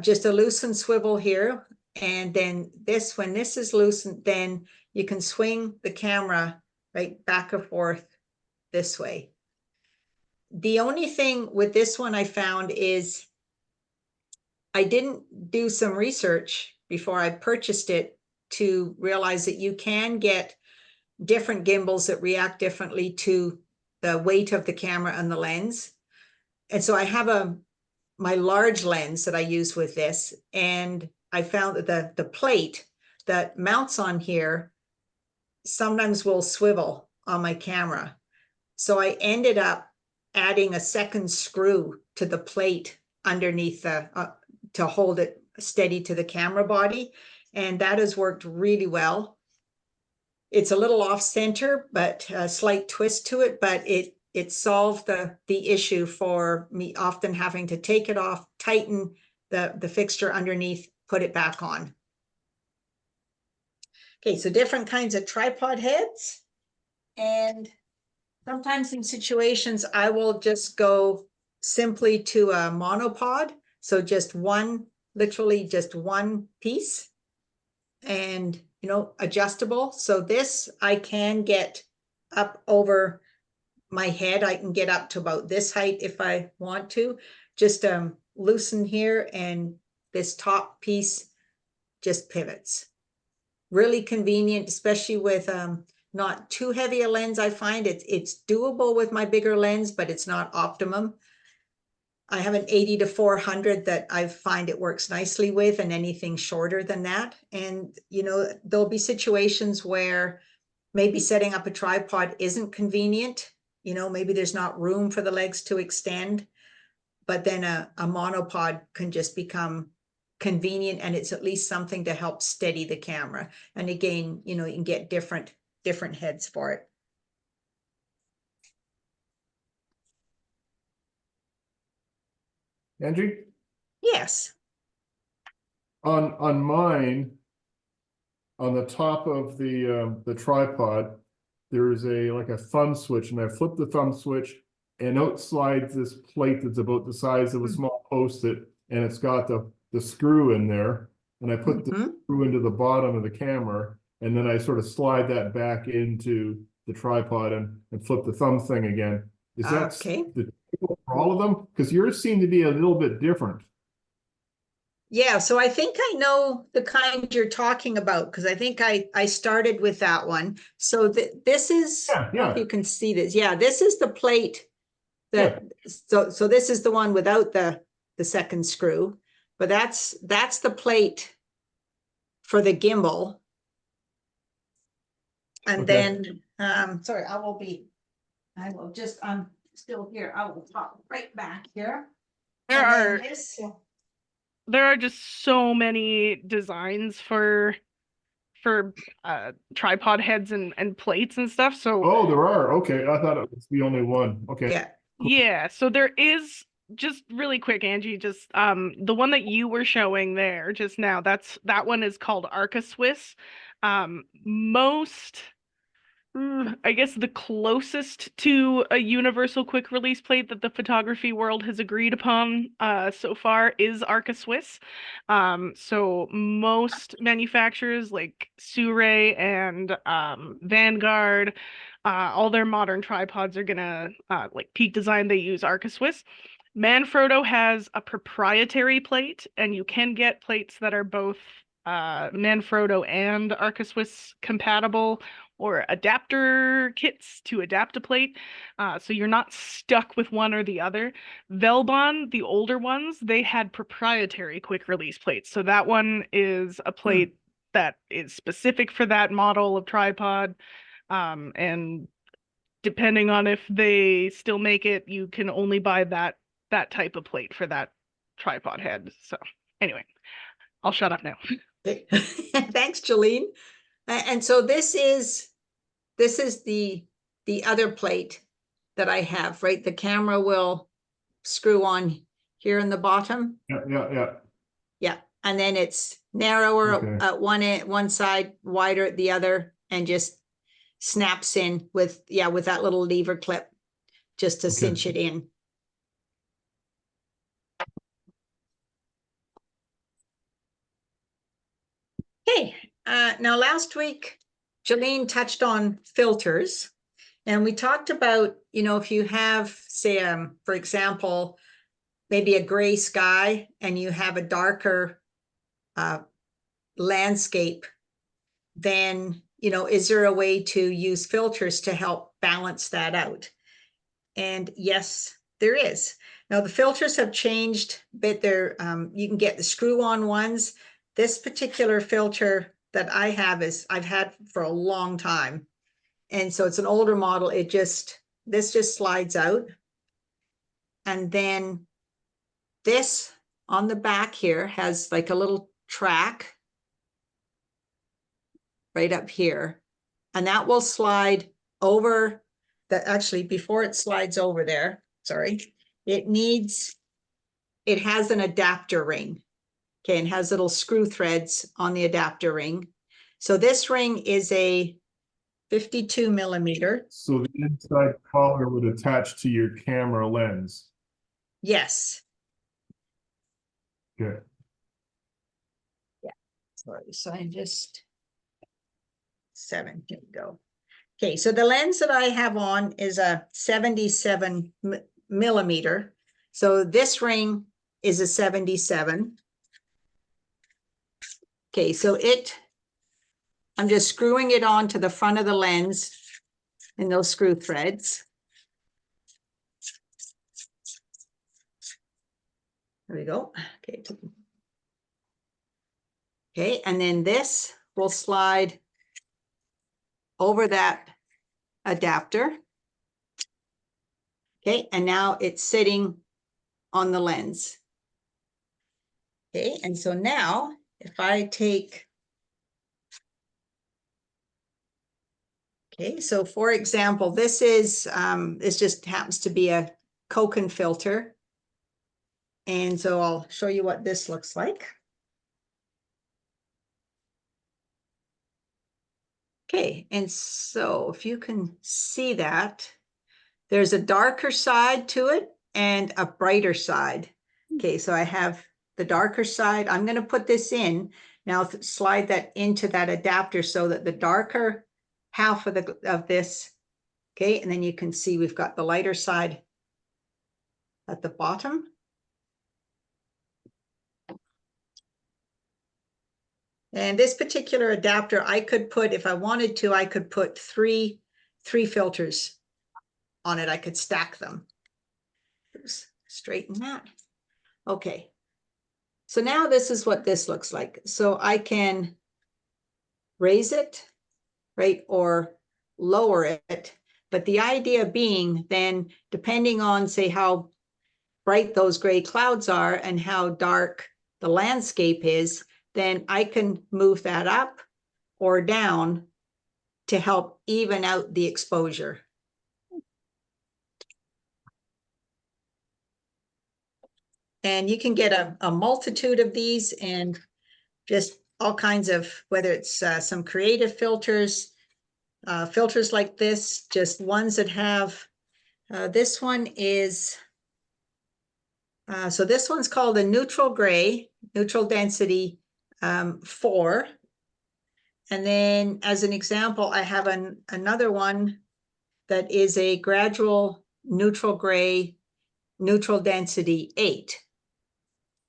just a loosened swivel here. And then this, when this is loosened, then you can swing the camera right back and forth this way. The only thing with this one I found is I didn't do some research before I purchased it to realize that you can get different gimbals that react differently to the weight of the camera and the lens. And so I have my large lens that I use with this, and I found that the plate that mounts on here sometimes will swivel on my camera. So I ended up adding a second screw to the plate underneath to hold it steady to the camera body. And that has worked really well. It's a little off center, but a slight twist to it, but it solved the issue for me often having to take it off, tighten the fixture underneath, put it back on. Okay, so different kinds of tripod heads. And sometimes in situations, I will just go simply to a monopod. So just one, literally just one piece and, you know, adjustable. So this I can get up over my head. I can get up to about this height if I want to. Just loosen here and this top piece just pivots. Really convenient, especially with not too heavy a lens. I find it's doable with my bigger lens, but it's not optimum. I have an 80 to 400 that I find it works nicely with, and anything shorter than that. And, you know, there'll be situations where maybe setting up a tripod isn't convenient. You know, maybe there's not room for the legs to extend, but then a monopod can just become convenient, and it's at least something to help steady the camera. And again, you know, you can get different heads for it. Angie, Yes. on mine, on the top of the tripod, there's like a thumb switch, and I flip the thumb switch and out slides this plate that's about the size of a small Post-it, and it's got the screw in there, and I put the screw into the bottom of the camera, and then I sort of slide that back into the tripod and flip the thumb thing again. Is that Okay. for all of them? Because yours seem to be a little bit different. Yeah, so I think I know the kind you're talking about, because I think I started with that one. So this is, I don't know if you can see this. Yeah, this is the plate that, so this is the one without the second screw, but that's the plate for the gimbal. And then, sorry, I'm still here. I will pop right back here. There are just so many designs for tripod heads and plates and stuff. So there are. Okay, I thought it was the only one. Okay. Yeah, so there is, just really quick, Angie, just the one that you were showing there just now, that one is called Arca Swiss. Most I guess the closest to a universal quick release plate that the photography world has agreed upon so far is Arca Swiss. So most manufacturers like Sirui and Vanguard, all their modern tripods are gonna like Peak Design, they use Arca Swiss. Manfrotto has a proprietary plate, and you can get plates that are both Manfrotto and Arca Swiss compatible, or adapter kits to adapt a plate. So you're not stuck with one or the other. Velbon, the older ones, they had proprietary quick release plates. So that one is a plate that is specific for that model of tripod. And depending on if they still make it, you can only buy that type of plate for that tripod head. So anyway, I'll shut up now. Okay. Thanks, Jolene. And so this is the other plate that I have, right? The camera will screw on here in the bottom. Yeah. Yeah, and then it's narrower Okay. at one side, wider at the other, and just snaps in with that little lever clip just to Okay. cinch it in. Okay, now last week, Jolene touched on filters, and we talked about, if you have, say, for example, maybe a gray sky and you have a darker landscape, then, is there a way to use filters to help balance that out? And yes, there is. Now the filters have changed a bit. You can get the screw-on ones. This particular filter that I have I've had for a long time. And so it's an older model. This just slides out. And then this on the back here has like a little track right up here. And that will slide over actually before it slides over there, sorry, it has an adapter ring. Okay, and has little screw threads on the adapter ring. So this ring is a 52 millimeter. So the inside collar would attach to your camera lens. Yes. Okay. Yeah. Sorry. So I'm just 7. Here we go. Okay. So the lens that I have on is a 77 millimeter. So this ring is a 77. Okay. So I'm just screwing it onto the front of the lens in those screw threads. There we go. Okay. Okay, and then this will slide over that adapter. Okay, and now it's sitting on the lens. Okay, and so now if I take, okay, so for example, this just happens to be a Koken filter. And so I'll show you what this looks like. Okay, and so if you can see that, there's a darker side to it and a brighter side. Okay, so I have the darker side. I'm going to put this in. Now slide that into that adapter so that the darker half of this, okay, and then you can see we've got the lighter side at the bottom. And this particular adapter, I could put, if I wanted to, I could put three filters on it. I could stack them. Oops, straighten that. Okay. So now this is what this looks like. So I can raise it, right, or lower it. But the idea being then, depending on, say, how bright those gray clouds are and how dark the landscape is, then I can move that up or down to help even out the exposure. And you can get a multitude of these and just all kinds of, whether it's some creative filters, filters like this, just ones that have, this one is, so this one's called a neutral gray, neutral density 4. And then as an example, I have another one that is a gradual neutral gray, neutral density 8.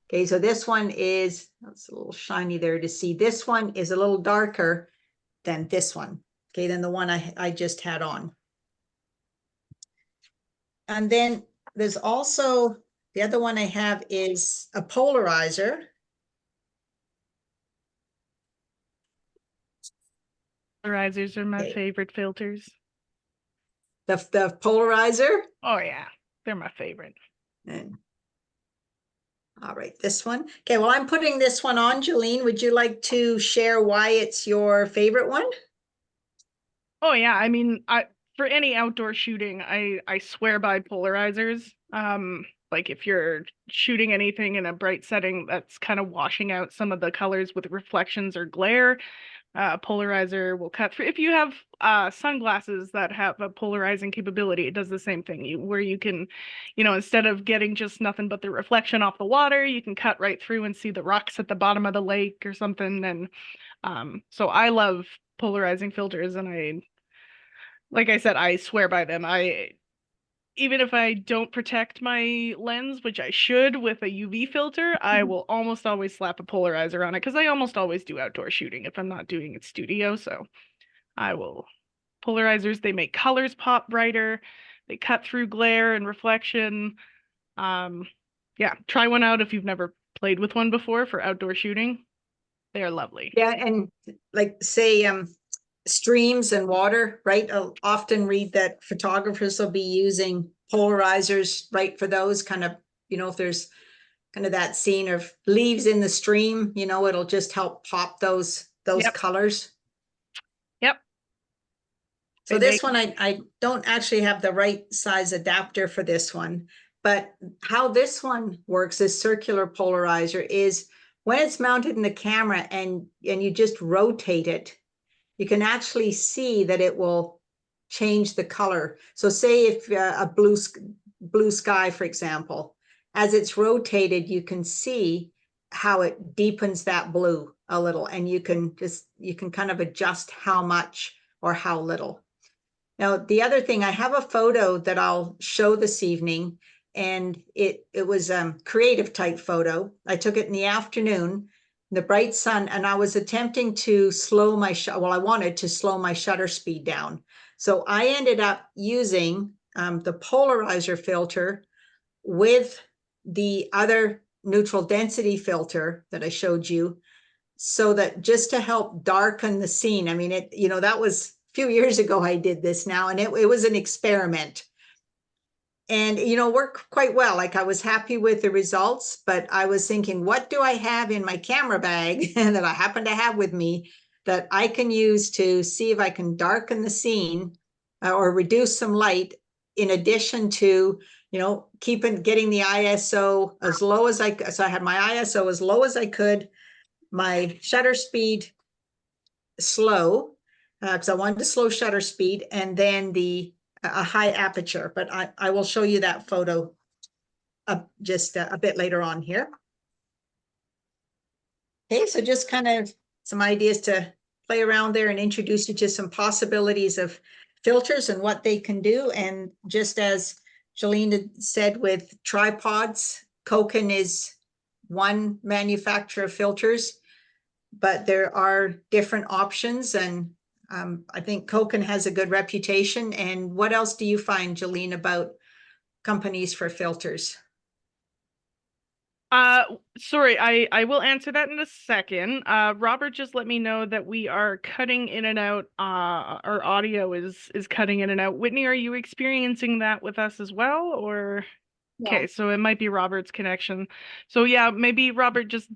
Okay, so this one is, that's a little shiny there to see. This one is a little darker than this one, okay, than the one I just had on. And then there's also, the other one I have is a polarizer. Polarizers are my Okay. favorite filters. The polarizer. Oh yeah, they're my favorite. And all right, this one. Okay, well, I'm putting this one on. Jolene, would you like to share why it's your favorite one? Oh yeah, I mean, for any outdoor shooting, I swear by polarizers. Like if you're shooting anything in a bright setting that's kind of washing out some of the colors with reflections or glare, polarizer will cut through. If you have sunglasses that have a polarizing capability, it does the same thing. Where you can, instead of getting just nothing but the reflection off the water, you can cut right through and see the rocks at the bottom of the lake or something. And so I love polarizing filters, and like I said, I swear by them. Even if I don't protect my lens, which I should with a UV filter, I will almost always slap a polarizer on it because I almost always do outdoor shooting if I'm not doing it studio. So I will. Polarizers, they make colors pop brighter. They cut through glare and reflection. Yeah, try one out if you've never played with one before for outdoor shooting. They are lovely. Yeah, and like say streams and water, right? I'll often read that photographers will be using polarizers, right, for those kind of, if there's kind of that scene of leaves in the stream, it'll just help pop those Yep. colors. Yep. So this one, I don't actually have the right size adapter for this one, but how this one works, this circular polarizer, is when it's mounted in the camera and you just rotate it, you can actually see that it will change the color. So say if a blue sky, for example, as it's rotated, you can see how it deepens that blue a little, and you can kind of adjust how much or how little. Now, the other thing, I have a photo that I'll show this evening, and it was a creative type photo. I took it in the afternoon, the bright sun, and I was attempting to slow my I wanted to slow my shutter speed down. So I ended up using the polarizer filter with the other neutral density filter that I showed you, so that just to help darken the scene. I mean, that was a few years ago I did this now, and it was an experiment. And, worked quite well. Like I was happy with the results, but I was thinking, what do I have in my camera bag that I happen to have with me that I can use to see if I can darken the scene or reduce some light, in addition to, getting the ISO as low as I could. So I had my ISO as low as I could, my shutter speed slow, because I wanted to slow shutter speed, and then a high aperture. But I will show you that photo just a bit later on here. Okay, so just kind of some ideas to play around there and introduce you to some possibilities of filters and what they can do. And just as Jolene said, with tripods, Koken is one manufacturer of filters, but there are different options, and I think Koken has a good reputation. And what else do you find, Jolene, about companies for filters? Sorry, I will answer that in a second. Robert just let me know that we are cutting in and out. Our audio is cutting in and out. Whitney, are you experiencing that with us as well, or? Yeah. Okay, so it might be Robert's connection. So yeah, maybe Robert, just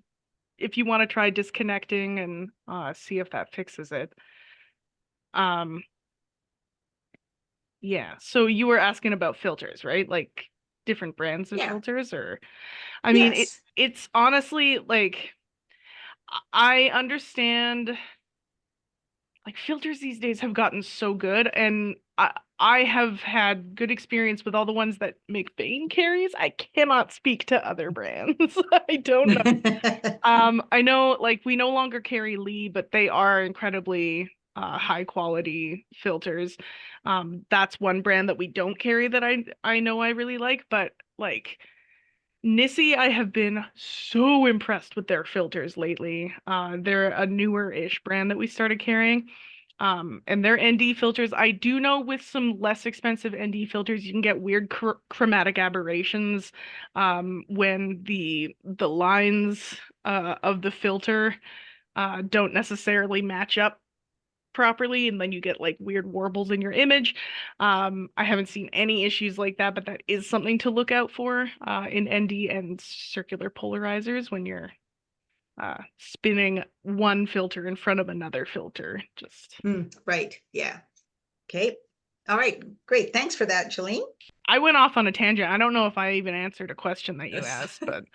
if you want to try disconnecting and see if that fixes it. Yeah, so you were asking about filters, right? Like different brands of filters, or I mean, Yes. it's honestly like I understand like filters these days have gotten so good, and I have had good experience with all the ones that McBain carries. I cannot speak to other brands. I don't know. I know like we no longer carry Lee, but they are incredibly high quality filters. That's one brand that we don't carry that I know I really like, but like Nissi, I have been so impressed with their filters lately. They're a newer-ish brand that we started carrying. And their ND filters, I do know with some less expensive ND filters, you can get weird chromatic aberrations when the lines of the filter don't necessarily match up properly, and then you get like weird warbles in your image. I haven't seen any issues like that, but that is something to look out for in ND and circular polarizers when you're spinning one filter in front of another filter. Just Right. Yeah. Okay. All right. Great. Thanks for that, Jolene. I went off on a tangent. I don't know if I even answered a question that you Yes. asked, but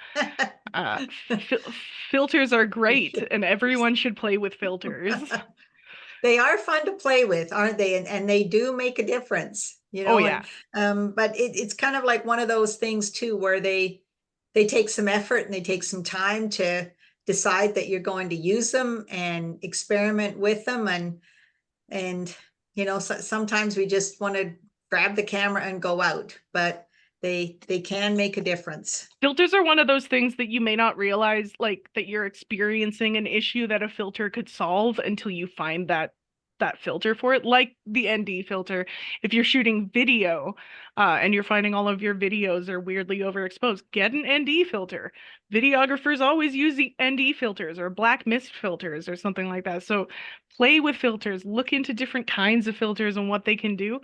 filters are great, and everyone should play with filters. They are fun to play with, aren't they? And they do make a difference, you know. Oh yeah. But it's kind of like one of those things too, where they take some effort and they take some time to decide that you're going to use them and experiment with them, and you know, sometimes we just want to grab the camera and go out, but they can make a difference. Filters are one of those things that you may not realize, like that you're experiencing an issue that a filter could solve until you find that filter for it, like the ND filter. If you're shooting video and you're finding all of your videos are weirdly overexposed, get an ND filter. Videographers always use the ND filters or black mist filters or something like that. So play with filters, look into different kinds of filters and what they can do.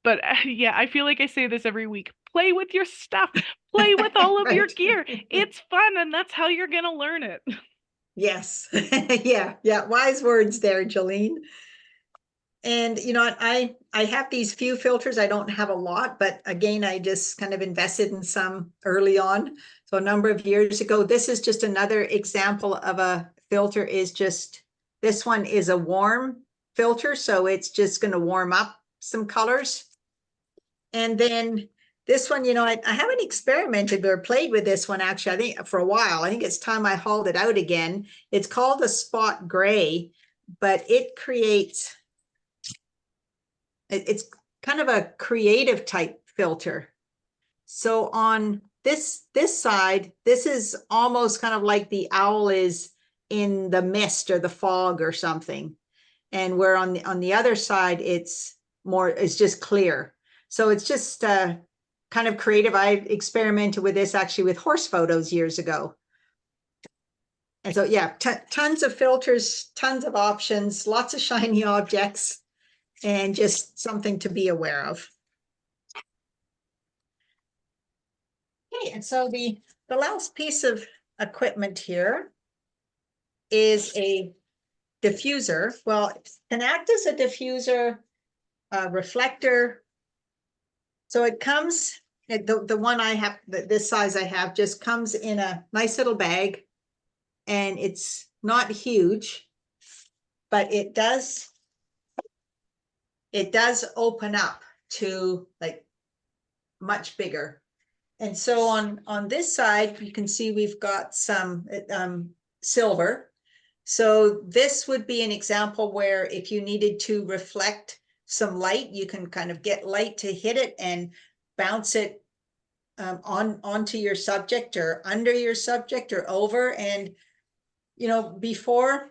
But yeah, I feel like I say this every week. Play with your stuff. Play with all of your Right. gear. It's fun, and that's how you're going to learn it. Yes. Yeah. Wise words there, Jolene. And you know, I have these few filters. I don't have a lot, but again, I just kind of invested in some early on. So a number of years ago. This is just another example of a filter. This one is a warm filter, so it's just going to warm up some colors. And then this one, you know, I haven't experimented or played with this one actually, I think for a while. I think it's time I hauled it out again. It's called the Spot Gray, but it creates, it's kind of a creative type filter. So on this side, this is almost kind of like the owl is in the mist or the fog or something. And where on the other side, it's just clear. So it's just kind of creative. I experimented with this actually with horse photos years ago. And so, yeah, tons of filters, tons of options, lots of shiny objects, and just something to be aware of. Okay, and so the last piece of equipment here is a diffuser. Well, it can act as a diffuser, reflector. So it comes, the one I have, this size I have, just comes in a nice little bag, and it's not huge, but it does open up to like much bigger. And so on this side, you can see we've got some silver. So this would be an example where if you needed to reflect some light, you can kind of get light to hit it and bounce it onto your subject or under your subject or over. And, you know, before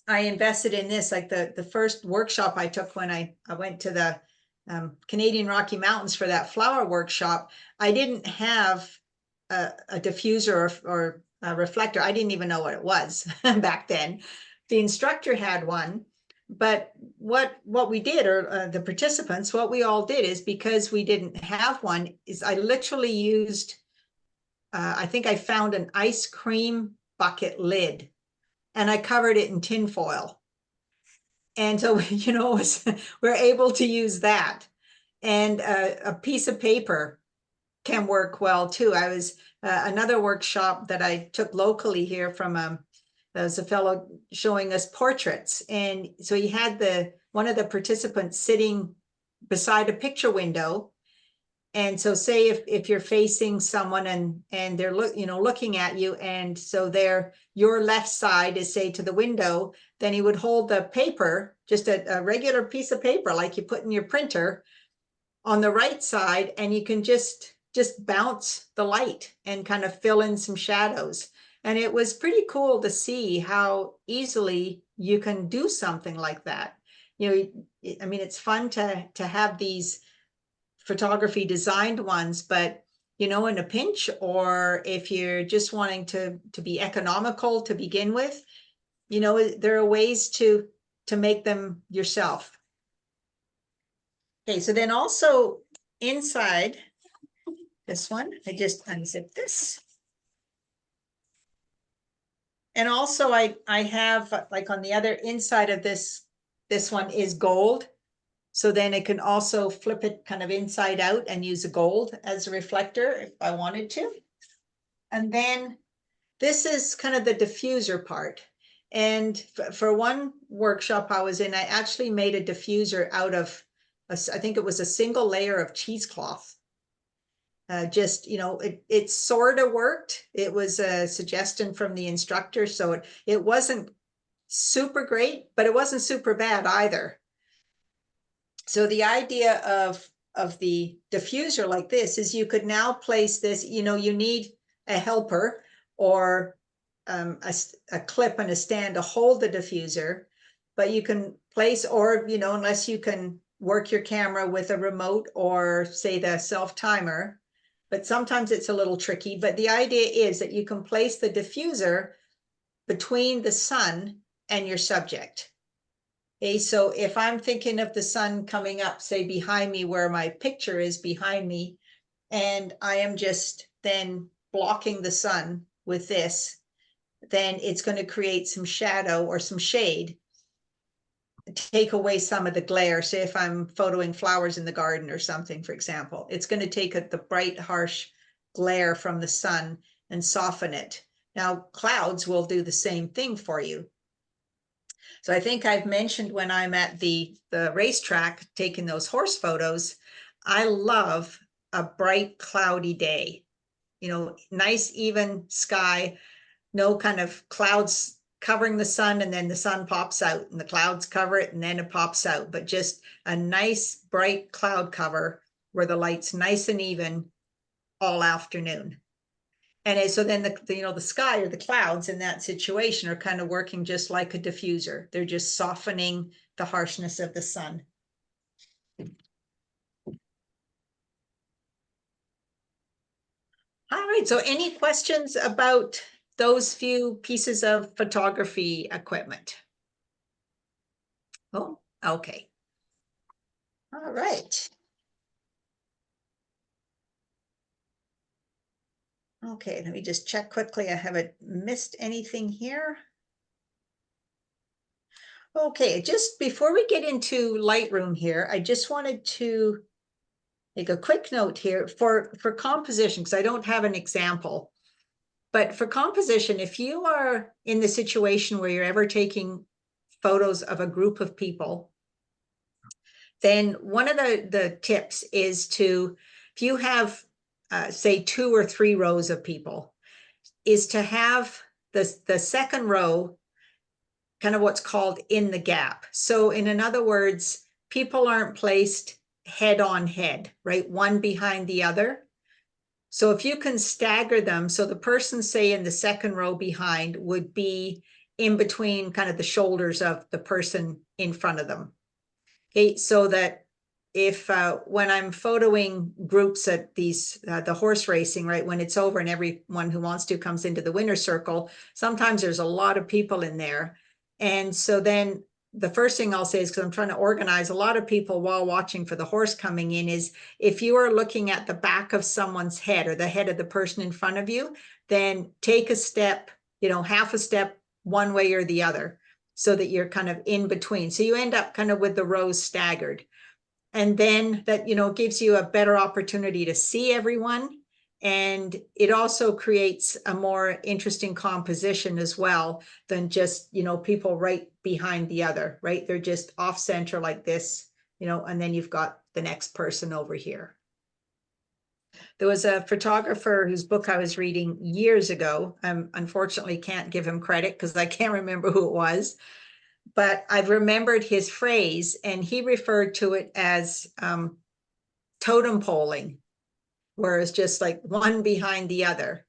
I invested in this, like the first workshop I took when I went to the Canadian Rocky Mountains for that flower workshop, I didn't have a diffuser or a reflector. I didn't even know what it was back then. The instructor had one, but what we did, or the participants, what we all did is, because we didn't have one, is I literally used, I think I found an ice cream bucket lid, and I covered it in tin foil. And so, you know, we're able to use that. And a piece of paper can work well too. I was another workshop that I took locally here from There was a fellow showing us portraits. And so he had one of the participants sitting beside a picture window. And so say if you're facing someone and they're looking at you, and so your left side is say to the window, then he would hold the paper, just a regular piece of paper like you put in your printer, on the right side, and you can just bounce the light and kind of fill in some shadows. And it was pretty cool to see how easily you can do something like that. I mean, it's fun to have these photography designed ones, but in a pinch, or if you're just wanting to be economical to begin with, there are ways to make them yourself. Okay, so then also inside this one, I just unzip this. And also I have, like, on the other inside of this one is gold. So then I can also flip it kind of inside out and use a gold as a reflector if I wanted to. And then this is kind of the diffuser part. And for one workshop I was in, I actually made a diffuser out of, I think it was a single layer of cheesecloth. It sort of worked. It was a suggestion from the instructor. So it wasn't super great, but it wasn't super bad either. So the idea of the diffuser like this is you could now place this, you need a helper or a clip and a stand to hold the diffuser, but you can place, or, unless you can work your camera with a remote or say the self timer, but sometimes it's a little tricky. But the idea is that you can place the diffuser between the sun and your subject. Okay, so if I'm thinking of the sun coming up, say behind me where my picture is behind me, and I am just then blocking the sun with this, then it's going to create some shadow or some shade, take away some of the glare. Say if I'm photoing flowers in the garden or something, for example, it's going to take the bright, harsh glare from the sun and soften it. Now, clouds will do the same thing for you. So I think I've mentioned when I'm at the racetrack taking those horse photos, I love a bright cloudy day, nice even sky, no kind of clouds covering the sun and then the sun pops out and the clouds cover it and then it pops out, but just a nice bright cloud cover where the light's nice and even all afternoon. And so then the sky or the clouds in that situation are kind of working just like a diffuser. They're just softening the harshness of the sun. All right, so any questions about those few pieces of photography equipment? Oh, okay. All right. Okay, let me just check quickly. I haven't missed anything here. Okay, just before we get into Lightroom here, I just wanted to make a quick note here for composition, because I don't have an example. But for composition, if you are in the situation where you're ever taking photos of a group of people, then one of the tips is if you have, say, 2 or 3 rows of people, is to have the second row kind of what's called in the gap. So in other words, people aren't placed head on head, right? One behind the other. So if you can stagger them, so the person, say, in the second row behind would be in between kind of the shoulders of the person in front of them. Okay, so that if when I'm photoing groups at these the horse racing, right, when it's over and everyone who wants to comes into the winner's circle, sometimes there's a lot of people in there. And so then the first thing I'll say is, because I'm trying to organize a lot of people while watching for the horse coming in, is if you are looking at the back of someone's head or the head of the person in front of you, then take a step, half a step one way or the other, so that you're kind of in between. So you end up kind of with the rows staggered. And then that, gives you a better opportunity to see everyone. And it also creates a more interesting composition as well than just, people right behind the other, right? They're just off center like this, and then you've got the next person over here. There was a photographer whose book I was reading years ago. Unfortunately can't give him credit because I can't remember who it was, but I've remembered his phrase, and he referred to it as totem polling, where it's just like one behind the other.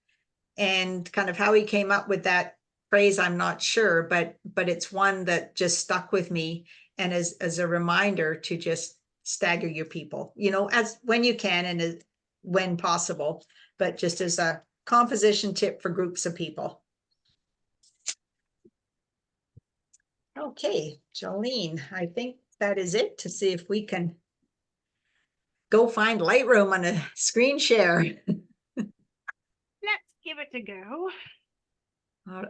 And kind of how he came up with that phrase, I'm not sure, but it's one that just stuck with me, and as a reminder to just stagger your people, as when you can and when possible, but just as a composition tip for groups of people. Okay, Jolene, I think that is it, to see if we can go find Lightroom on a screen share. Let's give it a go.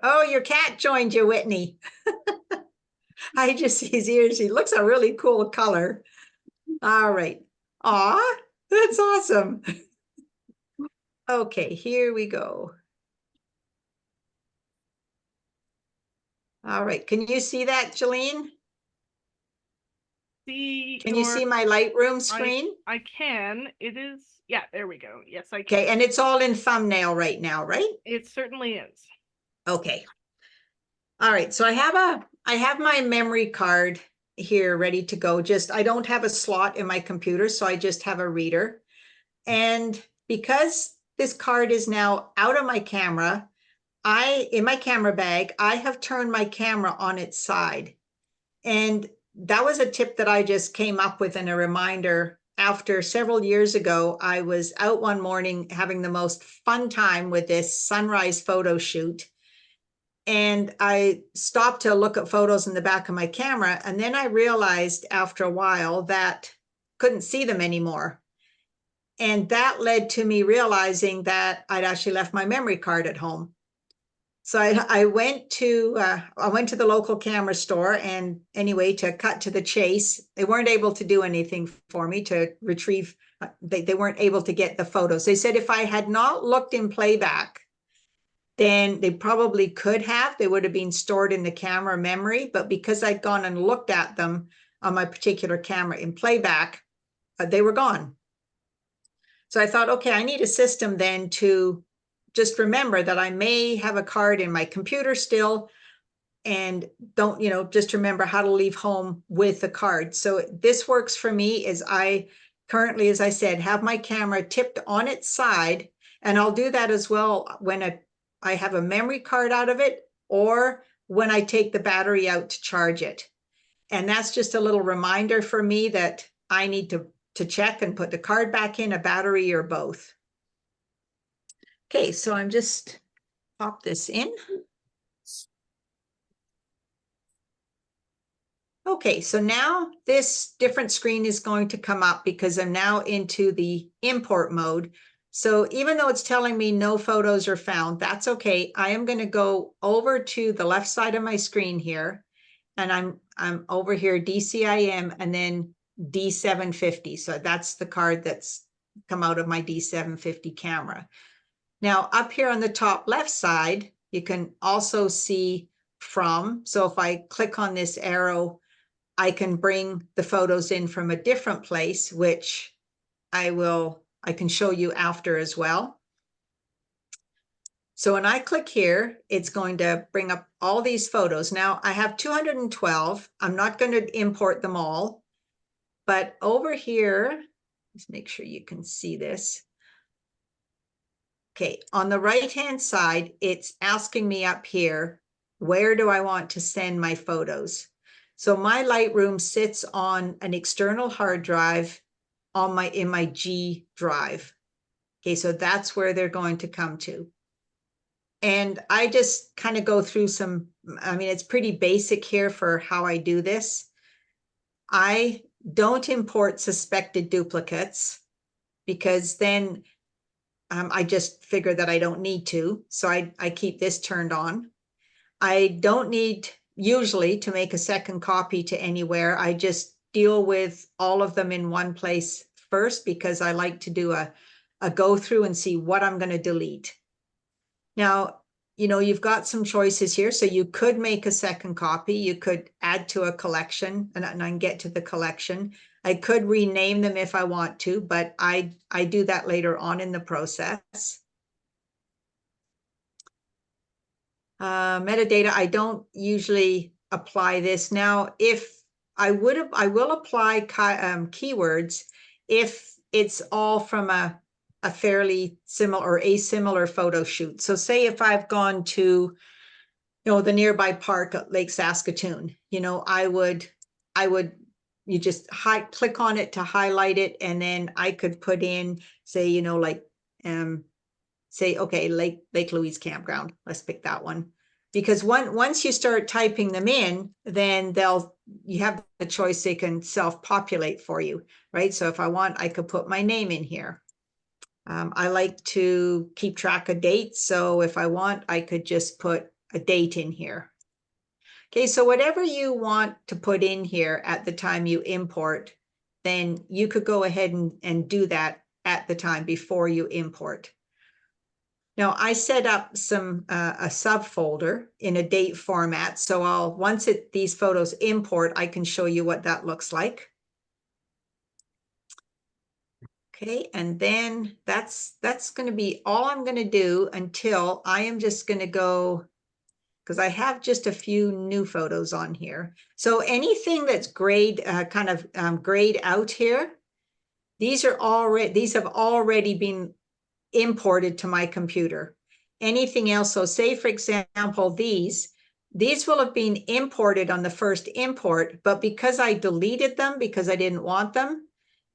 Oh, your cat joined you, Whitney. I just see his ears. He looks a really cool color. All right. Aw, that's awesome. Okay, here we go. All right. Can you see that, Jolene? Can you see my Lightroom screen? I can. It is. Yeah, there we go. Yes, I can. Okay, and it's all in thumbnail right now, right? It certainly is. Okay. All right. So I have my memory card here ready to go. I don't have a slot in my computer, so I just have a reader. And because this card is now out of my camera, in my camera bag, I have turned my camera on its side. And that was a tip that I just came up with, and a reminder after several years ago. I was out one morning having the most fun time with this sunrise photo shoot. And I stopped to look at photos in the back of my camera. And then I realized after a while that couldn't see them anymore. And that led to me realizing that I'd actually left my memory card at home. So I went to the local camera store, and anyway, to cut to the chase, they weren't able to do anything for me to retrieve. They weren't able to get the photos. They said if I had not looked in playback, then they probably could have. They would have been stored in the camera memory. But because I'd gone and looked at them on my particular camera in playback, they were gone. So I thought, okay, I need a system then to just remember that I may have a card in my computer still, and don't, just remember how to leave home with the card. So this works for me. Is I currently, as I said, have my camera tipped on its side, and I'll do that as well when I have a memory card out of it, or when I take the battery out to charge it. And that's just a little reminder for me that I need to check and put the card back in, a battery, or both. Okay, so I'm just pop this in. Okay, so now this different screen is going to come up because I'm now into the import mode. So even though it's telling me no photos are found, that's okay. I am going to go over to the left side of my screen here, and I'm over here DCIM and then D750. So that's the card that's come out of my D750 camera. Now up here on the top left side, you can also see from. So if I click on this arrow, I can bring the photos in from a different place, which I can show you after as well. So when I click here, it's going to bring up all these photos. Now I have 212. I'm not going to import them all, but over here, let's make sure you can see this. Okay, on the right-hand side, it's asking me up here, where do I want to send my photos? So my Lightroom sits on an external hard drive in my G drive. Okay, so that's where they're going to come to. And I just kind of go through it's pretty basic here for how I do this. I don't import suspected duplicates, because then I just figure that I don't need to. So I keep this turned on. I don't need usually to make a second copy to anywhere. I just deal with all of them in one place first, because I like to do a a go through and see what I'm going to delete. Now, you know, you've got some choices here. So you could make a second copy. You could add to a collection, and I can get to the collection. I could rename them if I want to, but I do that later on in the process. Metadata, I don't usually apply this. Now, if I will apply keywords if it's all from a fairly similar or asimilar photo shoot. So say if I've gone to, you know, the nearby park at Lake Saskatoon, you know, I would, you just click on it to highlight it. And then I could put in, say, you know, like, say, okay, Lake Louise Campground. Let's pick that one. Because once you start typing them in, then you have the choice, they can self-populate for you, right? So if I want, I could put my name in here. I like to keep track of dates. So if I want, I could just put a date in here. Okay, so whatever you want to put in here at the time you import, then you could go ahead and do that at the time before you import. Now I set up a subfolder in a date format. So once these photos import, I can show you what that looks like. Okay, and then that's going to be all I'm going to do until I am just going to go, because I have just a few new photos on here. So anything that's grayed, grayed out here, these have already been imported to my computer. Anything else, so say for example, these will have been imported on the first import, but because I deleted them because I didn't want them,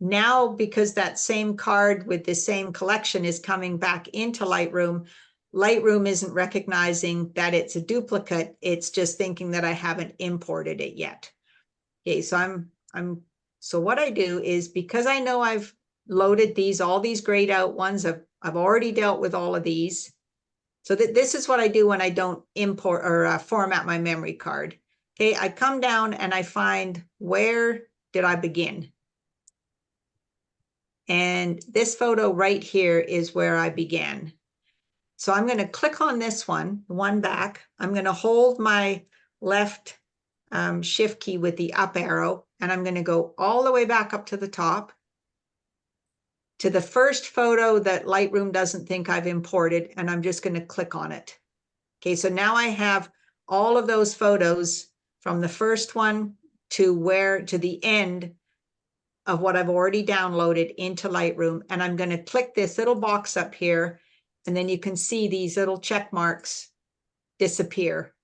now because that same card with the same collection is coming back into Lightroom, Lightroom isn't recognizing that it's a duplicate. It's just thinking that I haven't imported it yet. Okay, so so what I do is, because I know I've loaded all these grayed out ones, I've already dealt with all of these. So this is what I do when I don't import or format my memory card. Okay, I come down and I find, where did I begin? And this photo right here is where I began. So I'm going to click on this one back. I'm going to hold my left shift key with the up arrow, and I'm going to go all the way back up to the top to the first photo that Lightroom doesn't think I've imported, and I'm just going to click on it. Okay, so now I have all of those photos from the first one to the end of what I've already downloaded into Lightroom, and I'm going to click this little box up here, and then you can see these little check marks disappear.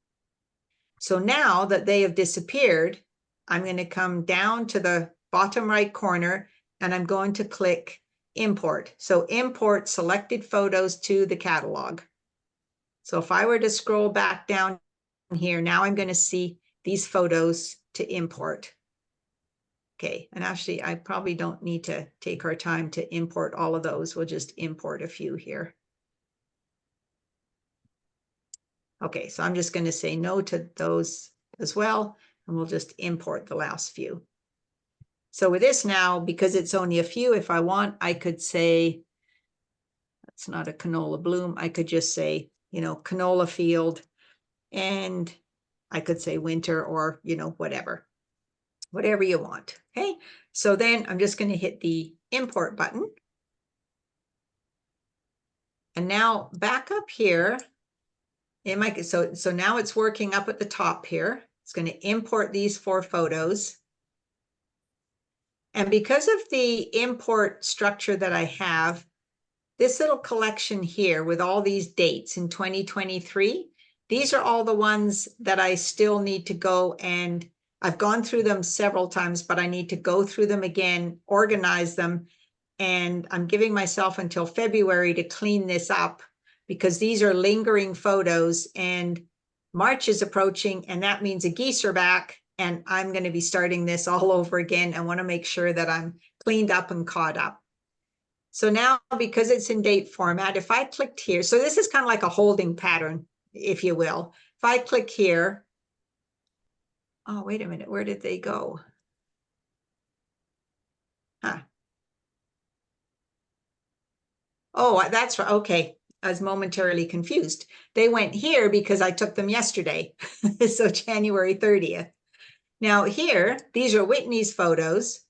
So now that they have disappeared, I'm going to come down to the bottom right corner, and I'm going to click import. So import selected photos to the catalog. So if I were to scroll back down here, now I'm going to see these photos to import. Okay, and actually I probably don't need to take our time to import all of those. We'll just import a few here. Okay, so I'm just going to say no to those as well, and we'll just import the last few. So with this now, because it's only a few, if I want, I could say, that's not a canola bloom. I could just say, you know, canola field, and I could say winter, or, you know, whatever you want. Okay, so then I'm just going to hit the import button. And now back up here, so now it's working up at the top here. It's going to import these 4 photos. And because of the import structure that I have, this little collection here with all these dates in 2023, these are all the ones that I still need to go, and I've gone through them several times, but I need to go through them again, organize them, and I'm giving myself until February to clean this up, because these are lingering photos, and March is approaching, and that means the geese are back, and I'm going to be starting this all over again. I want to make sure that I'm cleaned up and caught up. So now, because it's in date format, if I clicked here, so this is kind of like a holding pattern, if you will. If I click here, oh, wait a minute, where did they go? Huh. Oh, that's right. Okay. I was momentarily confused. They went here because I took them yesterday. So January 30th. Now here, these are Whitney's photos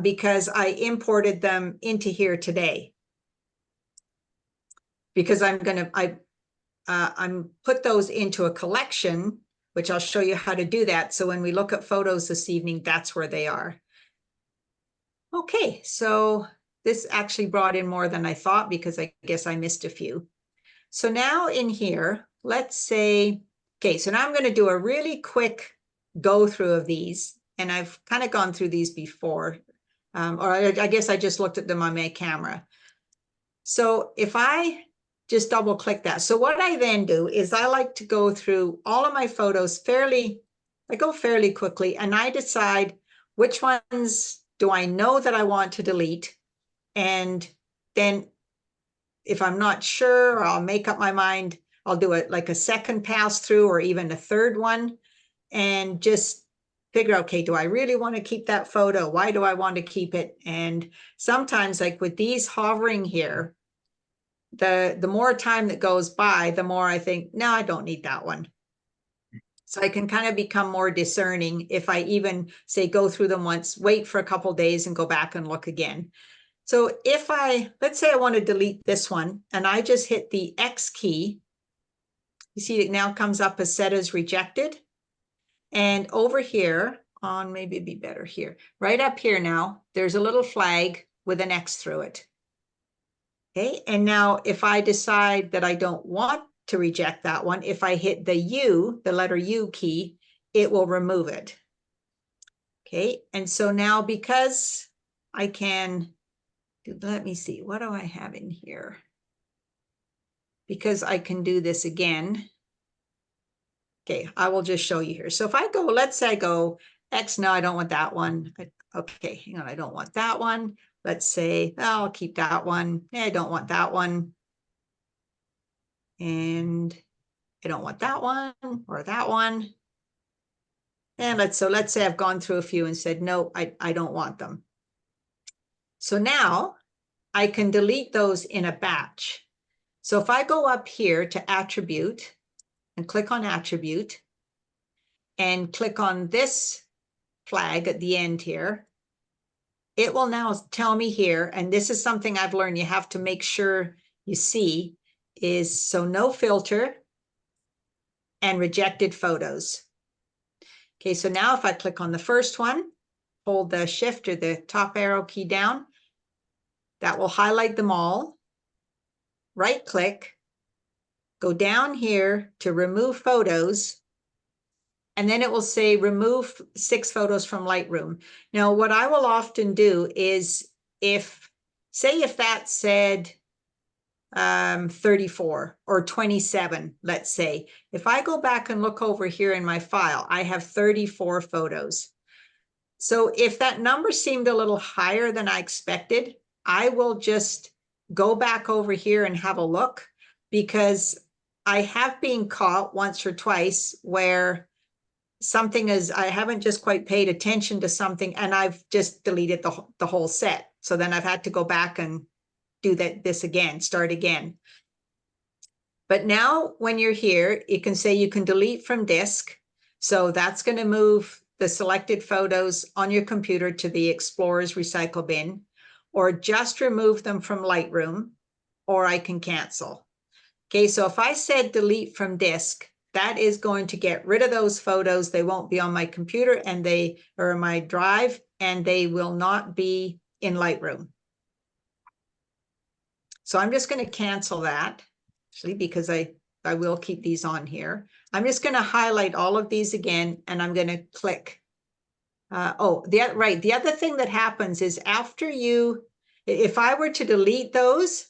because I imported them into here today. Because I'm put those into a collection, which I'll show you how to do that. So when we look at photos this evening, that's where they are. Okay, so this actually brought in more than I thought because I guess I missed a few. So now in here, let's say, okay, so now I'm going to do a really quick go through of these. And I've kind of gone through these before, or I guess I just looked at them on my camera. So if I just double click that. So what I then do is I like to go through all of my photos fairly quickly, and I decide which ones do I know that I want to delete. And then if I'm not sure, I'll make up my mind. I'll do it like a second pass through or even a third one and just figure, okay, do I really want to keep that photo? Why do I want to keep it? And sometimes like with these hovering here, the more time that goes by, the more I think, no, I don't need that one. So I can kind of become more discerning if I even say go through them once, wait for a couple of days and go back and look again. So if let's say I want to delete this one and I just hit the X key, you see it now comes up as set as rejected. And over here on, maybe it'd be better here, right up here now, there's a little flag with an X through it. Okay, and now if I decide that I don't want to reject that one, if I hit the U, the letter U key, it will remove it. Okay, and so now because I can, let me see, what do I have in here? Because I can do this again. Okay, I will just show you here. So if I go, let's say I go X, no, I don't want that one. Okay, hang on, I don't want that one. Let's say, oh, I'll keep that one. I don't want that one. And I don't want that one or that one. And let's say I've gone through a few and said, no, I don't want them. So now I can delete those in a batch. So if I go up here to attribute and click on attribute and click on this flag at the end here, it will now tell me here, and this is something I've learned you have to make sure you see, is so no filter and rejected photos. Okay, so now if I click on the first one, hold the shift or the top arrow key down, that will highlight them all. Right click, go down here to remove photos, and then it will say remove 6 photos from Lightroom. Now, what I will often do is if that said 34 or 27, let's say, if I go back and look over here in my file, I have 34 photos. So if that number seemed a little higher than I expected, I will just go back over here and have a look, because I have been caught once or twice where something is, I haven't just quite paid attention to something and I've just deleted the whole set. So then I've had to go back and do this again, start again. But now when you're here, you can say you can delete from disk. So that's going to move the selected photos on your computer to the Explorer's recycle bin, or just remove them from Lightroom, or I can cancel. Okay, so if I said delete from disk, that is going to get rid of those photos. They won't be on my computer and they are my drive, and they will not be in Lightroom. So I'm just going to cancel that, actually, because I will keep these on here. I'm just going to highlight all of these again, and I'm going to click. The other thing that happens is after if I were to delete those,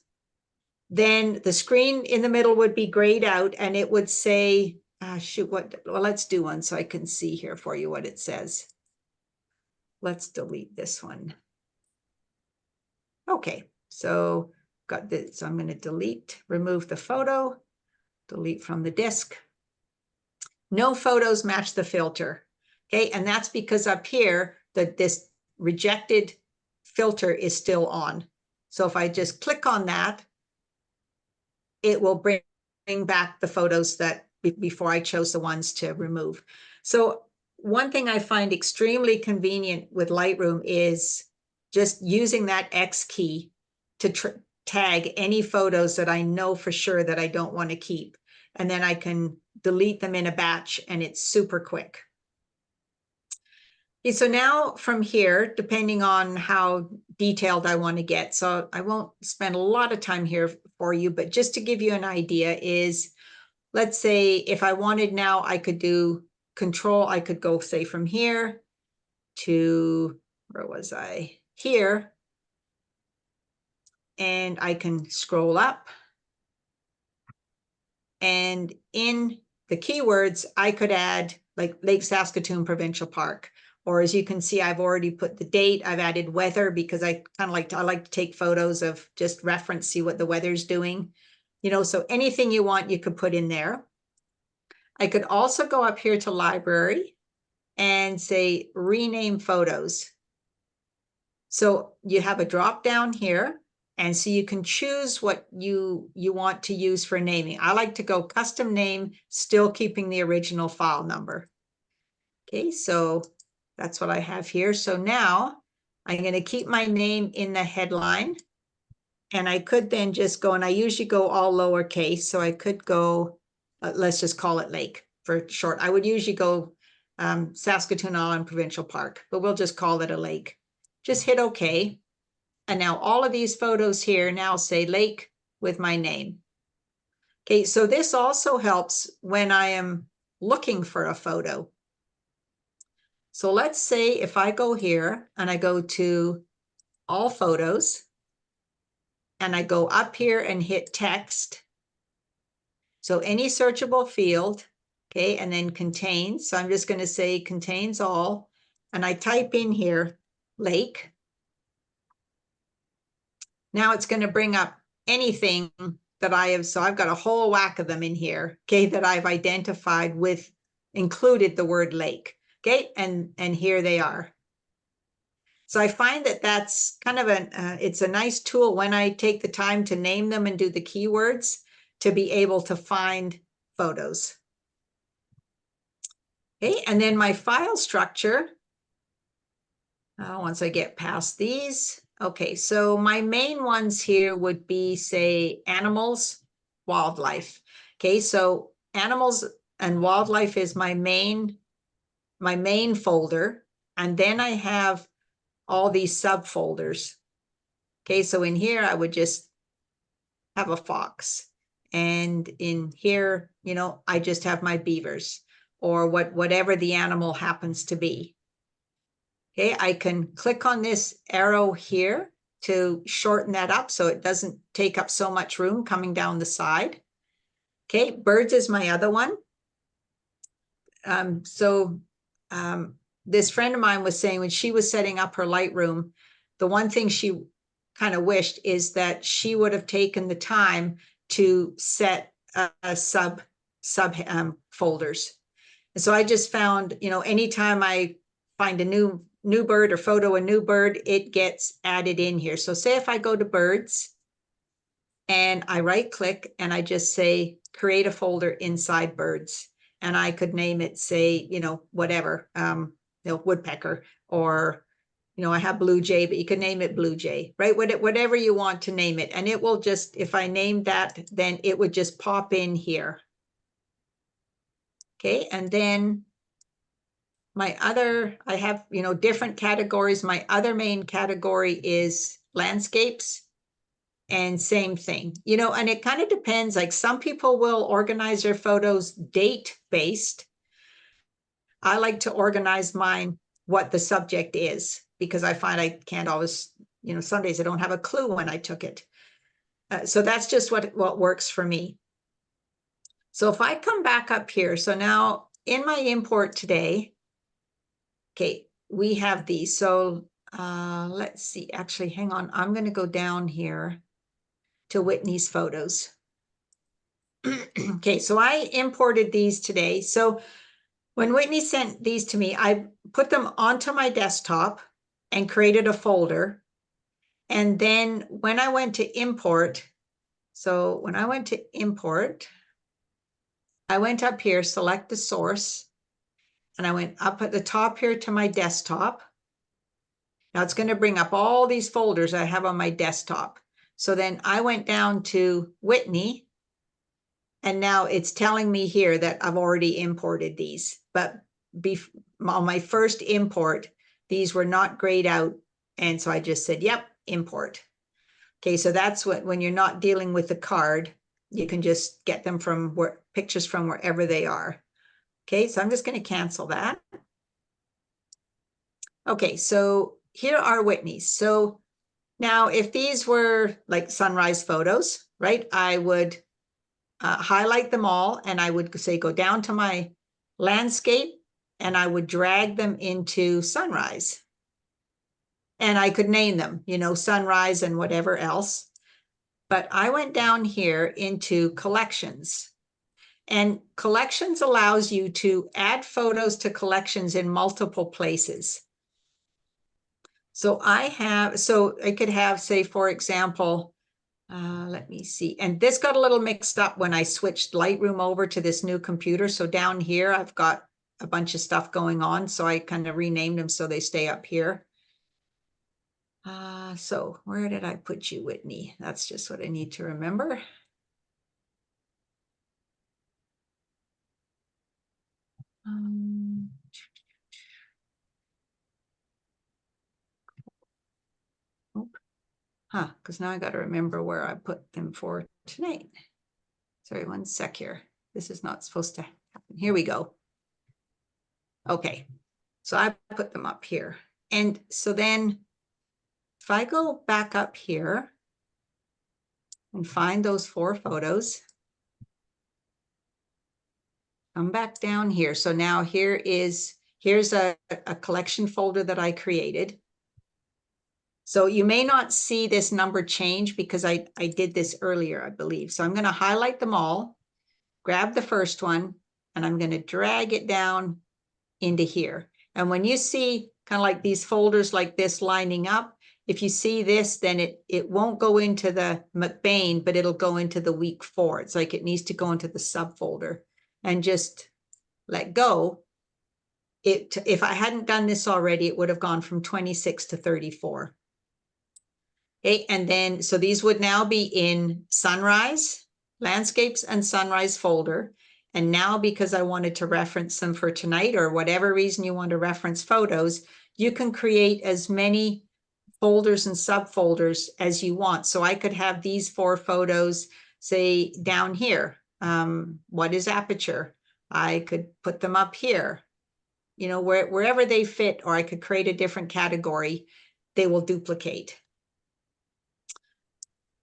then the screen in the middle would be grayed out and it would say, well, let's do one so I can see here for you what it says. Let's delete this one. Okay, so got this. So I'm going to delete, remove the photo, delete from the disk. No photos match the filter. Okay, and that's because up here, this rejected filter is still on. So if I just click on that, it will bring back the photos that before I chose the ones to remove. So one thing I find extremely convenient with Lightroom is just using that X key to tag any photos that I know for sure that I don't want to keep. And then I can delete them in a batch, and it's super quick. Okay, so now from here, depending on how detailed I want to get, so I won't spend a lot of time here for you, but just to give you an idea is, let's say if I wanted now, I could do control, I could go say from here to, where was I? Here. And I can scroll up. And in the keywords, I could add like Lake Saskatoon Provincial Park. Or as you can see, I've already put the date. I've added weather because I kind of I like to take photos of just reference, see what the weather's doing. You know, so anything you want, you could put in there. I could also go up here to library and say rename photos. So you have a drop down here. And so you can choose what you want to use for naming. I like to go custom name, still keeping the original file number. Okay, so that's what I have here. So now I'm going to keep my name in the headline. And I could then just go, and I usually go all lowercase. So I could go, let's just call it Lake for short. I would usually go Saskatoon Island Provincial Park, but we'll just call it a lake. Just hit OK. And now all of these photos here now say lake with my name. Okay, so this also helps when I am looking for a photo. So let's say if I go here and I go to all photos and I go up here and hit text. So any searchable field, okay, and then contains. So I'm just going to say contains all, and I type in here lake. Now it's going to bring up anything that I have. So I've got a whole whack of them in here, okay, that I've identified with, included the word lake, okay, and here they are. So I find that that's kind of it's a nice tool when I take the time to name them and do the keywords to be able to find photos. Okay, and then my file structure, once I get past these, okay, so my main ones here would be, say, animals, wildlife. Okay, so animals and wildlife is my main folder. And then I have all these subfolders. Okay, so in here, I would just have a fox. And in here, you know, I just have my beavers or whatever the animal happens to be. Okay, I can click on this arrow here to shorten that up so it doesn't take up so much room coming down the side. Okay, birds is my other one. This friend of mine was saying when she was setting up her Lightroom, the one thing she kind of wished is that she would have taken the time to set sub folders. And so I just found, you know, anytime I find a new bird or photo a new bird, it gets added in here. So say if I go to birds and I right click and I just say create a folder inside birds, and I could name it, say, you know, whatever, you know, woodpecker, or, you know, I have blue jay, but you can name it blue jay, right? Whatever you want to name it. And it will just, if I named that, then it would just pop in here. Okay, and then my other, I have, you know, different categories. My other main category is landscapes, and same thing, you know, and it kind of depends. Like some people will organize their photos date based. I like to organize mine what the subject is, because I find I can't always, you know, some days I don't have a clue when I took it. So that's just what works for me. So if I come back up here, so now in my import today, okay, we have these. So let's see, actually, hang on. I'm going to go down here to Whitney's photos. Okay, so I imported these today. So when Whitney sent these to me, I put them onto my desktop and created a folder. And then when I went to import, so when I went to import, I went up here, select the source, and I went up at the top here to my desktop. Now it's going to bring up all these folders I have on my desktop. So then I went down to Whitney, and now it's telling me here that I've already imported these. But on my first import, these were not grayed out. And so I just said, yep, import. Okay, so that's what, when you're not dealing with the card, you can just get them from pictures from wherever they are. Okay, so I'm just going to cancel that. Okay, so here are Whitney's. So now if these were like sunrise photos, right, I would highlight them all, and I would say go down to my landscape, and I would drag them into sunrise. And I could name them, you know, sunrise and whatever else. But I went down here into collections. And collections allows you to add photos to collections in multiple places. So I could have, say, for example, let me see. And this got a little mixed up when I switched Lightroom over to this new computer. So down here, I've got a bunch of stuff going on. So I kind of renamed them so they stay up here. So where did I put you, Whitney? That's just what I need to remember. Because now I got to remember where I put them for tonight. Sorry, one sec here. This is not supposed to happen. Here we go. Okay, so I put them up here. And so then if I go back up here and find those 4 photos, come back down here. So now here's a collection folder that I created. So you may not see this number change because I did this earlier, I believe. So I'm going to highlight them all, grab the first one, and I'm going to drag it down into here. And when you see kind of like these folders like this lining up, if you see this, then it won't go into the McBain, but it'll go into the week 4. It's like it needs to go into the subfolder, and just let go. If I hadn't done this already, it would have gone from 26 to 34. Okay, and then, so these would now be in sunrise, landscapes and sunrise folder. And now, because I wanted to reference them for tonight, or whatever reason you want to reference photos, you can create as many folders and subfolders as you want. So I could have these 4 photos, say, down here. What is aperture? I could put them up here, you know, wherever they fit, or I could create a different category. They will duplicate.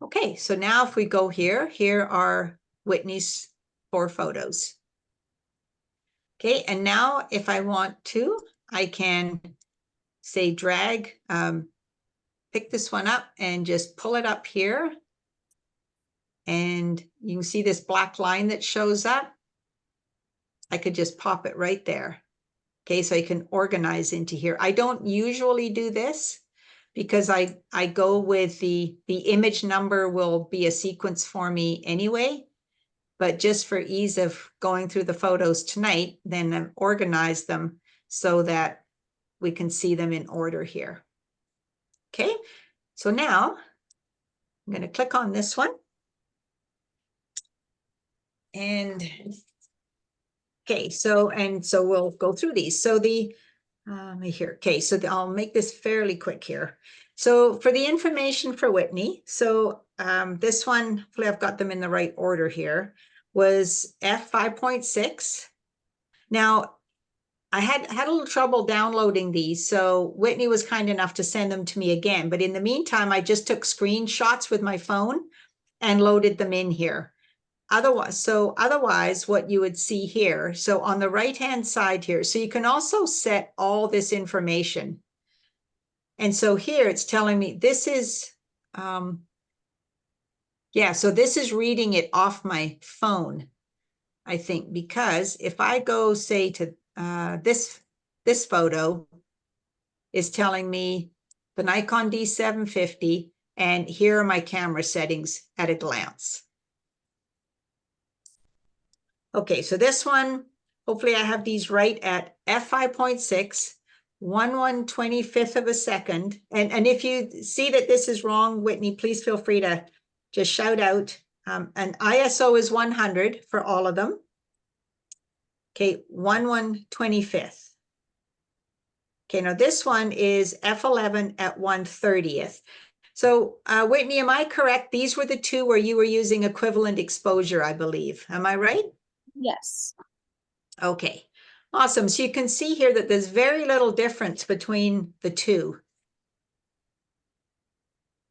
Okay, so now if we go here are Whitney's 4 photos. Okay, and now if I want to, I can say drag, pick this one up and just pull it up here. And you can see this black line that shows up. I could just pop it right there. Okay, so I can organize into here. I don't usually do this, because I go with the image number will be a sequence for me anyway. But just for ease of going through the photos tonight, then I've organized them so that we can see them in order here. Okay, so now I'm going to click on this one. And okay, so we'll go through these. So here. Okay, so I'll make this fairly quick here. So for the information for Whitney, so this one, hopefully I've got them in the right order here, was F5.6. Now, I had a little trouble downloading these, so Whitney was kind enough to send them to me again. But in the meantime, I just took screenshots with my phone and loaded them in here. Otherwise, what you would see here, so on the right-hand side here, so you can also set all this information. And so here it's telling me this is, yeah, so this is reading it off my phone, I think, because if I go, say, to this photo is telling me the Nikon D750, And here are my camera settings at a glance. Okay, so this one, hopefully I have these right at f5.6, 1/125th of a second. And if you see that this is wrong, Whitney, please feel free to just shout out. And ISO is 100 for all of them. Okay, 1/125th. Okay, now this one is f11 at 1/30th. So Whitney, am I correct? These were the two where you were using equivalent exposure, I believe. Am I right? Yes. Okay, awesome. So you can see here that there's very little difference between the two.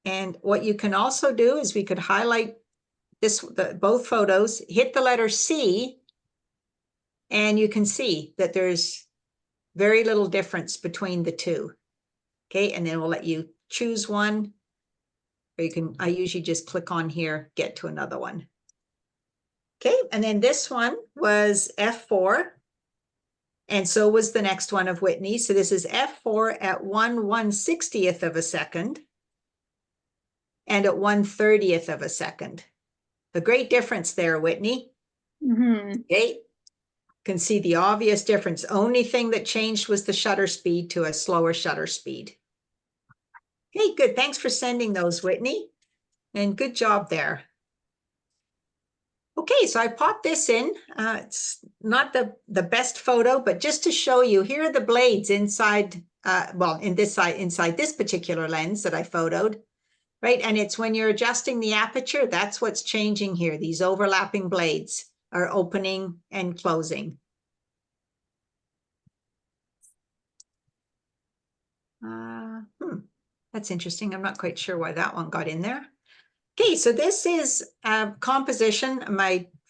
And what you can also do is we could highlight both photos, hit the letter C, and you can see that there's very little difference between the two. Okay, and then we'll let you choose one. Or you can, I usually just click on here, get to another one. Okay, and then this one was f4. And so was the next one of Whitney. So this is f4 at 1/160th of a second and at 1/30th of a second. A great difference there, Whitney. Mm-hmm. Okay, can see the obvious difference. Only thing that changed was the shutter speed to a slower shutter speed. Okay, good. Thanks for sending those, Whitney. And good job there. Okay, so I popped this in. It's not the best photo, but just to show you, here are the blades inside, well, inside this particular lens that I photoed, right? And it's when you're adjusting the aperture, that's what's changing here. These overlapping blades are opening and closing. That's interesting. I'm not quite sure why that one got in there. Okay, so this is composition,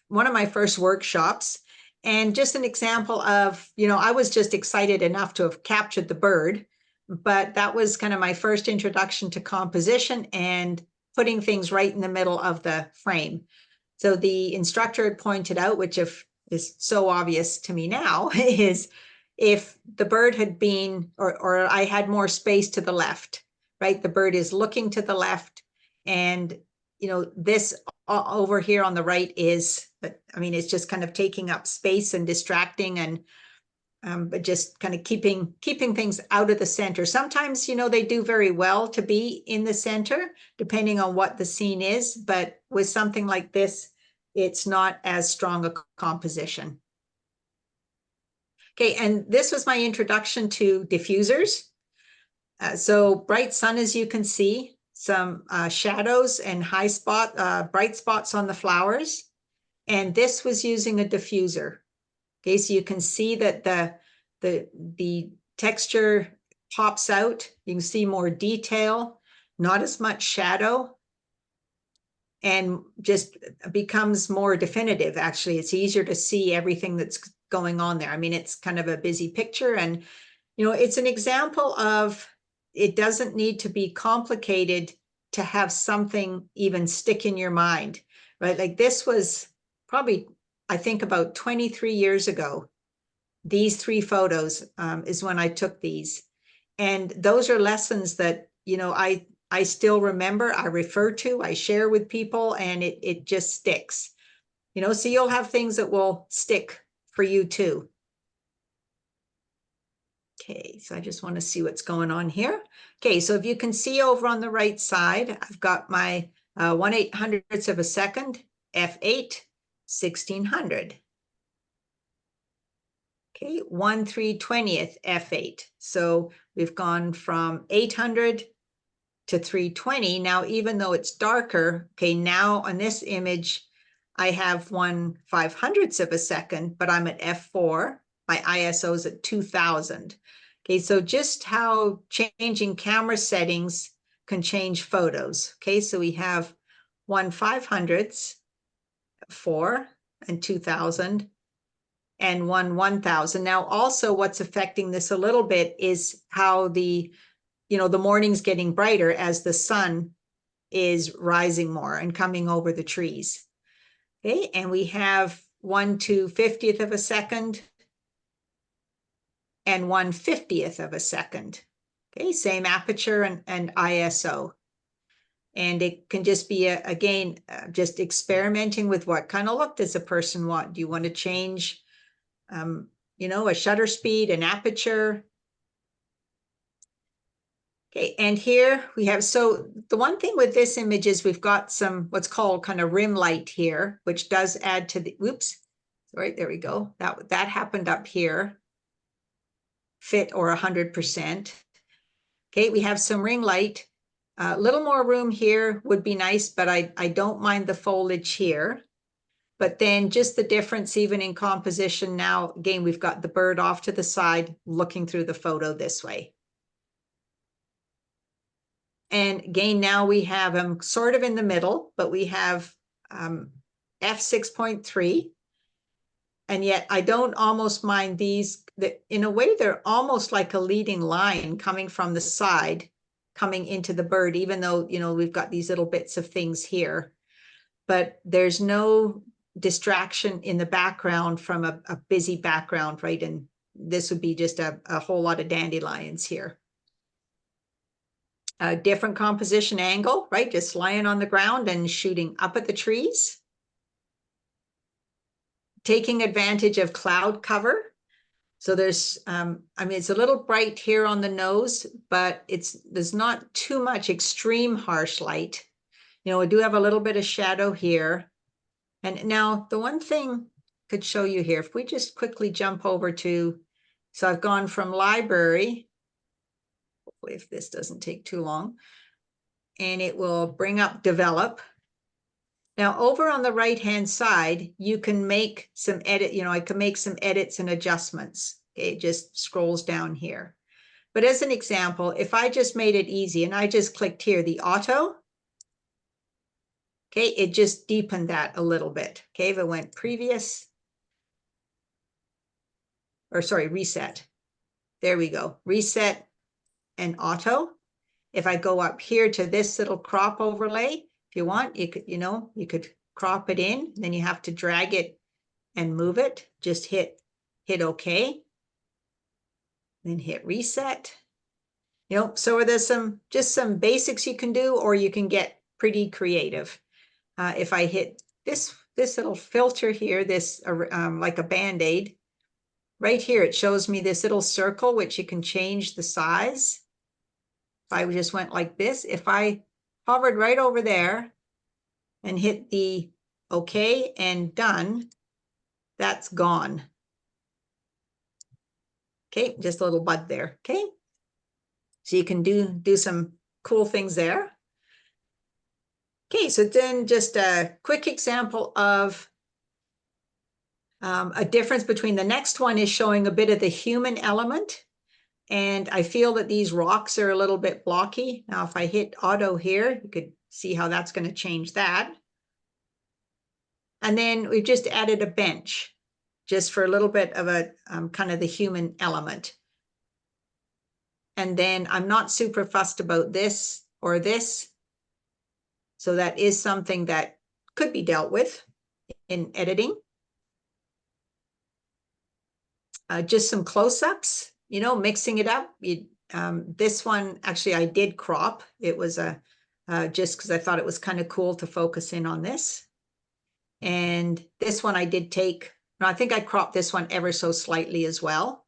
one of my first workshops, and just an example of, I was just excited enough to have captured the bird, but that was kind of my first introduction to composition and putting things right in the middle of the frame. So the instructor had pointed out, which is so obvious to me now, is if the bird had been, or I had more space to the left, right? The bird is looking to the left, and this over here on the right is, it's just kind of taking up space and distracting, and but just kind of keeping things out of the center. Sometimes, they do very well to be in the center, depending on what the scene is, but with something like this, it's not as strong a composition. Okay, and this was my introduction to diffusers. So bright sun, as you can see, some shadows and bright spots on the flowers. And this was using a diffuser. Okay, so you can see that the texture pops out. You can see more detail, not as much shadow, and just becomes more definitive. Actually, it's easier to see everything that's going on there. It's kind of a busy picture, and it's an example of, it doesn't need to be complicated to have something even stick in your mind, right? Like this was probably, I think, about 23 years ago. These 3 photos is when I took these. And those are lessons that, I still remember, I refer to, I share with people, and it just sticks. So you'll have things that will stick for you too. Okay, so I just want to see what's going on here. Okay, so if you can see over on the right side, I've got my 1/800th of a second, f8, 1600. Okay, 1/320th, f8. So we've gone from 800 to 320. Now, even though it's darker, okay, now on this image, I have 1/500th of a second, but I'm at f4. My ISO is at 2000. Okay, so just how changing camera settings can change photos. Okay, so we have 1/500th, 4, and 2000, and 1/1000. Now, also what's affecting this a little bit is how the morning's getting brighter as the sun is rising more and coming over the trees. Okay, and we have 1/250th of a second and 1/50th of a second. Okay, same aperture and ISO. And it can just be, again, just experimenting with what kind of look does a person want? Do you want to change, you know, a shutter speed, an aperture? Okay, and here we have, so the one thing with this image is we've got some, what's called kind of rim light here, which does add to the, whoops, right, there we go. That happened up here. Fit or 100%. Okay, we have some ring light. A little more room here would be nice, but I don't mind the foliage here. But then just the difference even in composition now, again, we've got the bird off to the side looking through the photo this way. And again, now we have them sort of in the middle, but we have f6.3. And yet I don't almost mind these, that in a way, they're almost like a leading line coming from the side, coming into the bird, even though, you know, we've got these little bits of things here, but there's no distraction in the background from a busy background, right? And this would be just a whole lot of dandelions here. A different composition angle, right? Just lying on the ground and shooting up at the trees. Taking advantage of cloud cover. So there's, I mean, it's a little bright here on the nose, but there's not too much extreme harsh light. You know, we do have a little bit of shadow here. And now the one thing I could show you here, if we just quickly jump over to, so I've gone from library, hopefully if this doesn't take too long, and it will bring up develop. Now over on the right-hand side, you can make some edit, you know, I can make some edits and adjustments. Okay, it just scrolls down here. But as an example, if I just made it easy and I just clicked here, the auto, okay, it just deepened that a little bit. Okay, if it went previous, or sorry, reset. There we go, reset and auto. If I go up here to this little crop overlay, if you want, you could, you know, you could crop it in, then you have to drag it and move it. Just hit OK. Then hit reset. You know, so there's just some basics you can do, or you can get pretty creative. If I hit this little filter here, this like a Band-Aid, right here, it shows me this little circle, which you can change the size. If I just went like this, if I hovered right over there and hit the OK and done, that's gone. Okay, just a little bud there. Okay, so you can do some cool things there. Okay, so then just a quick example of a difference between the next one is showing a bit of the human element. And I feel that these rocks are a little bit blocky. Now, if I hit auto here, you could see how that's going to change that. And then we've just added a bench just for a little bit of a kind of the human element. And then I'm not super fussed about this or this. So that is something that could be dealt with in editing. Just some close-ups, you know, mixing it up. This one, actually, I did crop. It was just because I thought it was kind of cool to focus in on this. And this one I did take, no, I think I cropped this one ever so slightly as well.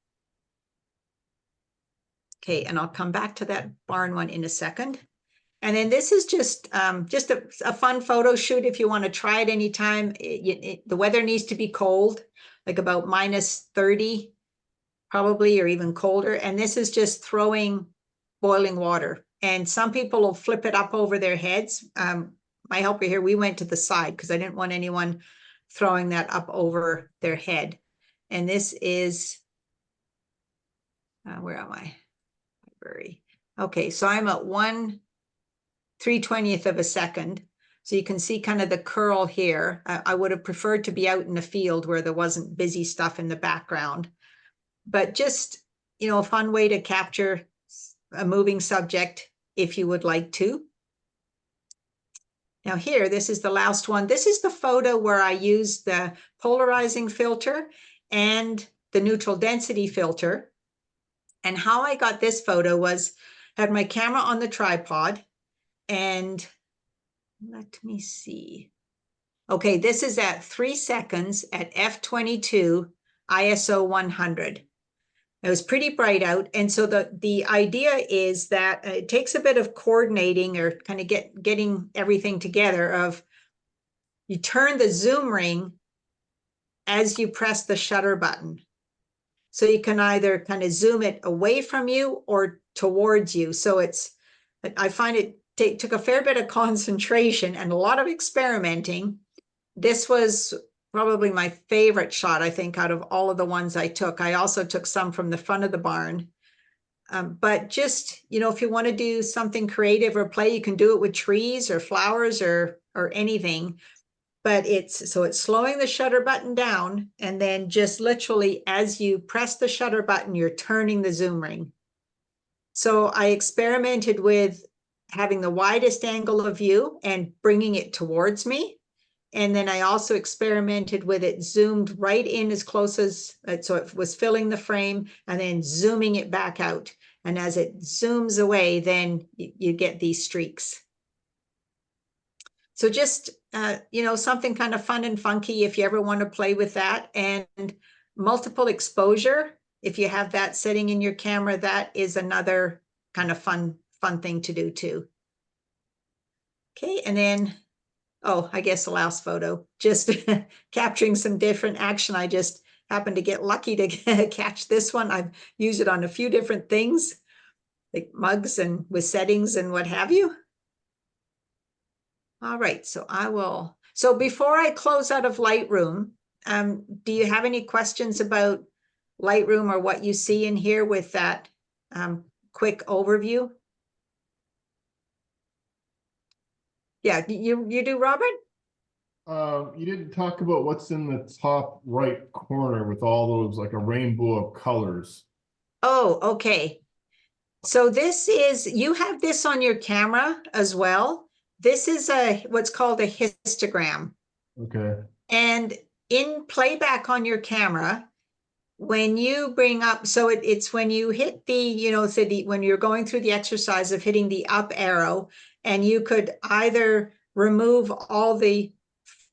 Okay, and I'll come back to that barn one in a second. And then this is just a fun photo shoot if you want to try it anytime. The weather needs to be cold, like about -30 probably, or even colder. And this is just throwing boiling water. And some people will flip it up over their heads. My helper here, we went to the side because I didn't want anyone throwing that up over their head. And this is, where am I? Library. Okay, so I'm at 1/320th of a second. So you can see kind of the curl here. I would have preferred to be out in the field where there wasn't busy stuff in the background. But just, you know, a fun way to capture a moving subject if you would like to. Now here, this is the last one. This is the photo where I used the polarizing filter and the neutral density filter. And how I got this photo was, I had my camera on the tripod, and Let me see. Okay, this is at 3 seconds at f22 ISO 100. It was pretty bright out. And so the idea is that it takes a bit of coordinating or kind of getting everything together of you turn the zoom ring as you press the shutter button. So you can either kind of zoom it away from you or towards you. So I find it took a fair bit of concentration and a lot of experimenting. This was probably my favorite shot, I think, out of all of the ones I took. I also took some from the front of the barn. But just, if you want to do something creative or play, you can do it with trees or flowers or anything. But it's slowing the shutter button down, and then just literally as you press the shutter button, you're turning the zoom ring. So I experimented with having the widest angle of view and bringing it towards me. And then I also experimented with it zoomed right in as close as, so it was filling the frame and then zooming it back out. And as it zooms away, then you get these streaks. So just, something kind of fun and funky if you ever want to play with that. And multiple exposure, if you have that setting in your camera, that is another kind of fun thing to do too. Okay, and then, I guess the last photo, just capturing some different action. I just happened to get lucky to catch this one. I've used it on a few different things, like mugs and with settings and what have you. All right, so before I close out of Lightroom, do you have any questions about Lightroom or what you see in here with that quick overview? Yeah, you do, Robert? You didn't talk about what's in the top right corner with all those, like a rainbow of colors. Oh, okay. So you have this on your camera as well. This is what's called a histogram. Okay. And in playback on your camera, when you bring up, so it's when you hit when you're going through the exercise of hitting the up arrow, and you could either remove all the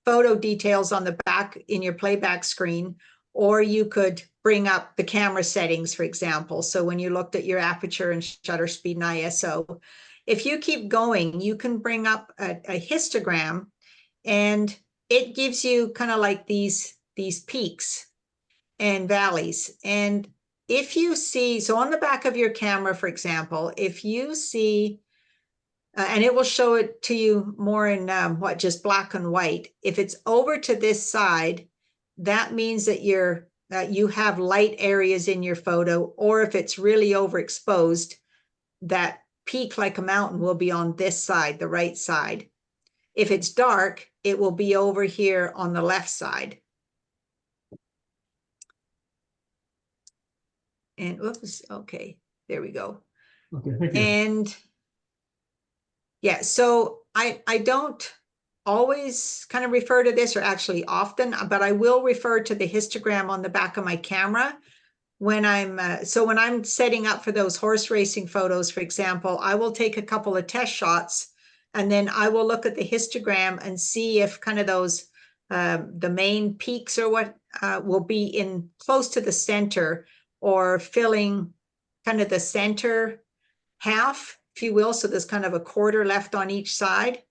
photo details on the back in your playback screen, or you could bring up the camera settings, for example. So when you looked at your aperture and shutter speed and ISO, if you keep going, you can bring up a histogram, and it gives you kind of like these peaks and valleys. And if you see, so on the back of your camera, for example, if you see, and it will show it to you more in just black and white. If it's over to this side, that means that you have light areas in your photo, or if it's really overexposed, that peak like a mountain will be on this side, the right side. If it's dark, it will be over here on the left side. And oops, okay, there we go. Okay, thank you. And yeah, so I don't always kind of refer to this, or actually often, but I will refer to the histogram on the back of my camera when when I'm setting up for those horse racing photos, for example. I will take a couple of test shots, and then I will look at the histogram and see if kind of those the main peaks or what will be in close to the center, or filling kind of the center half, if you will. So there's kind of a quarter left on each side.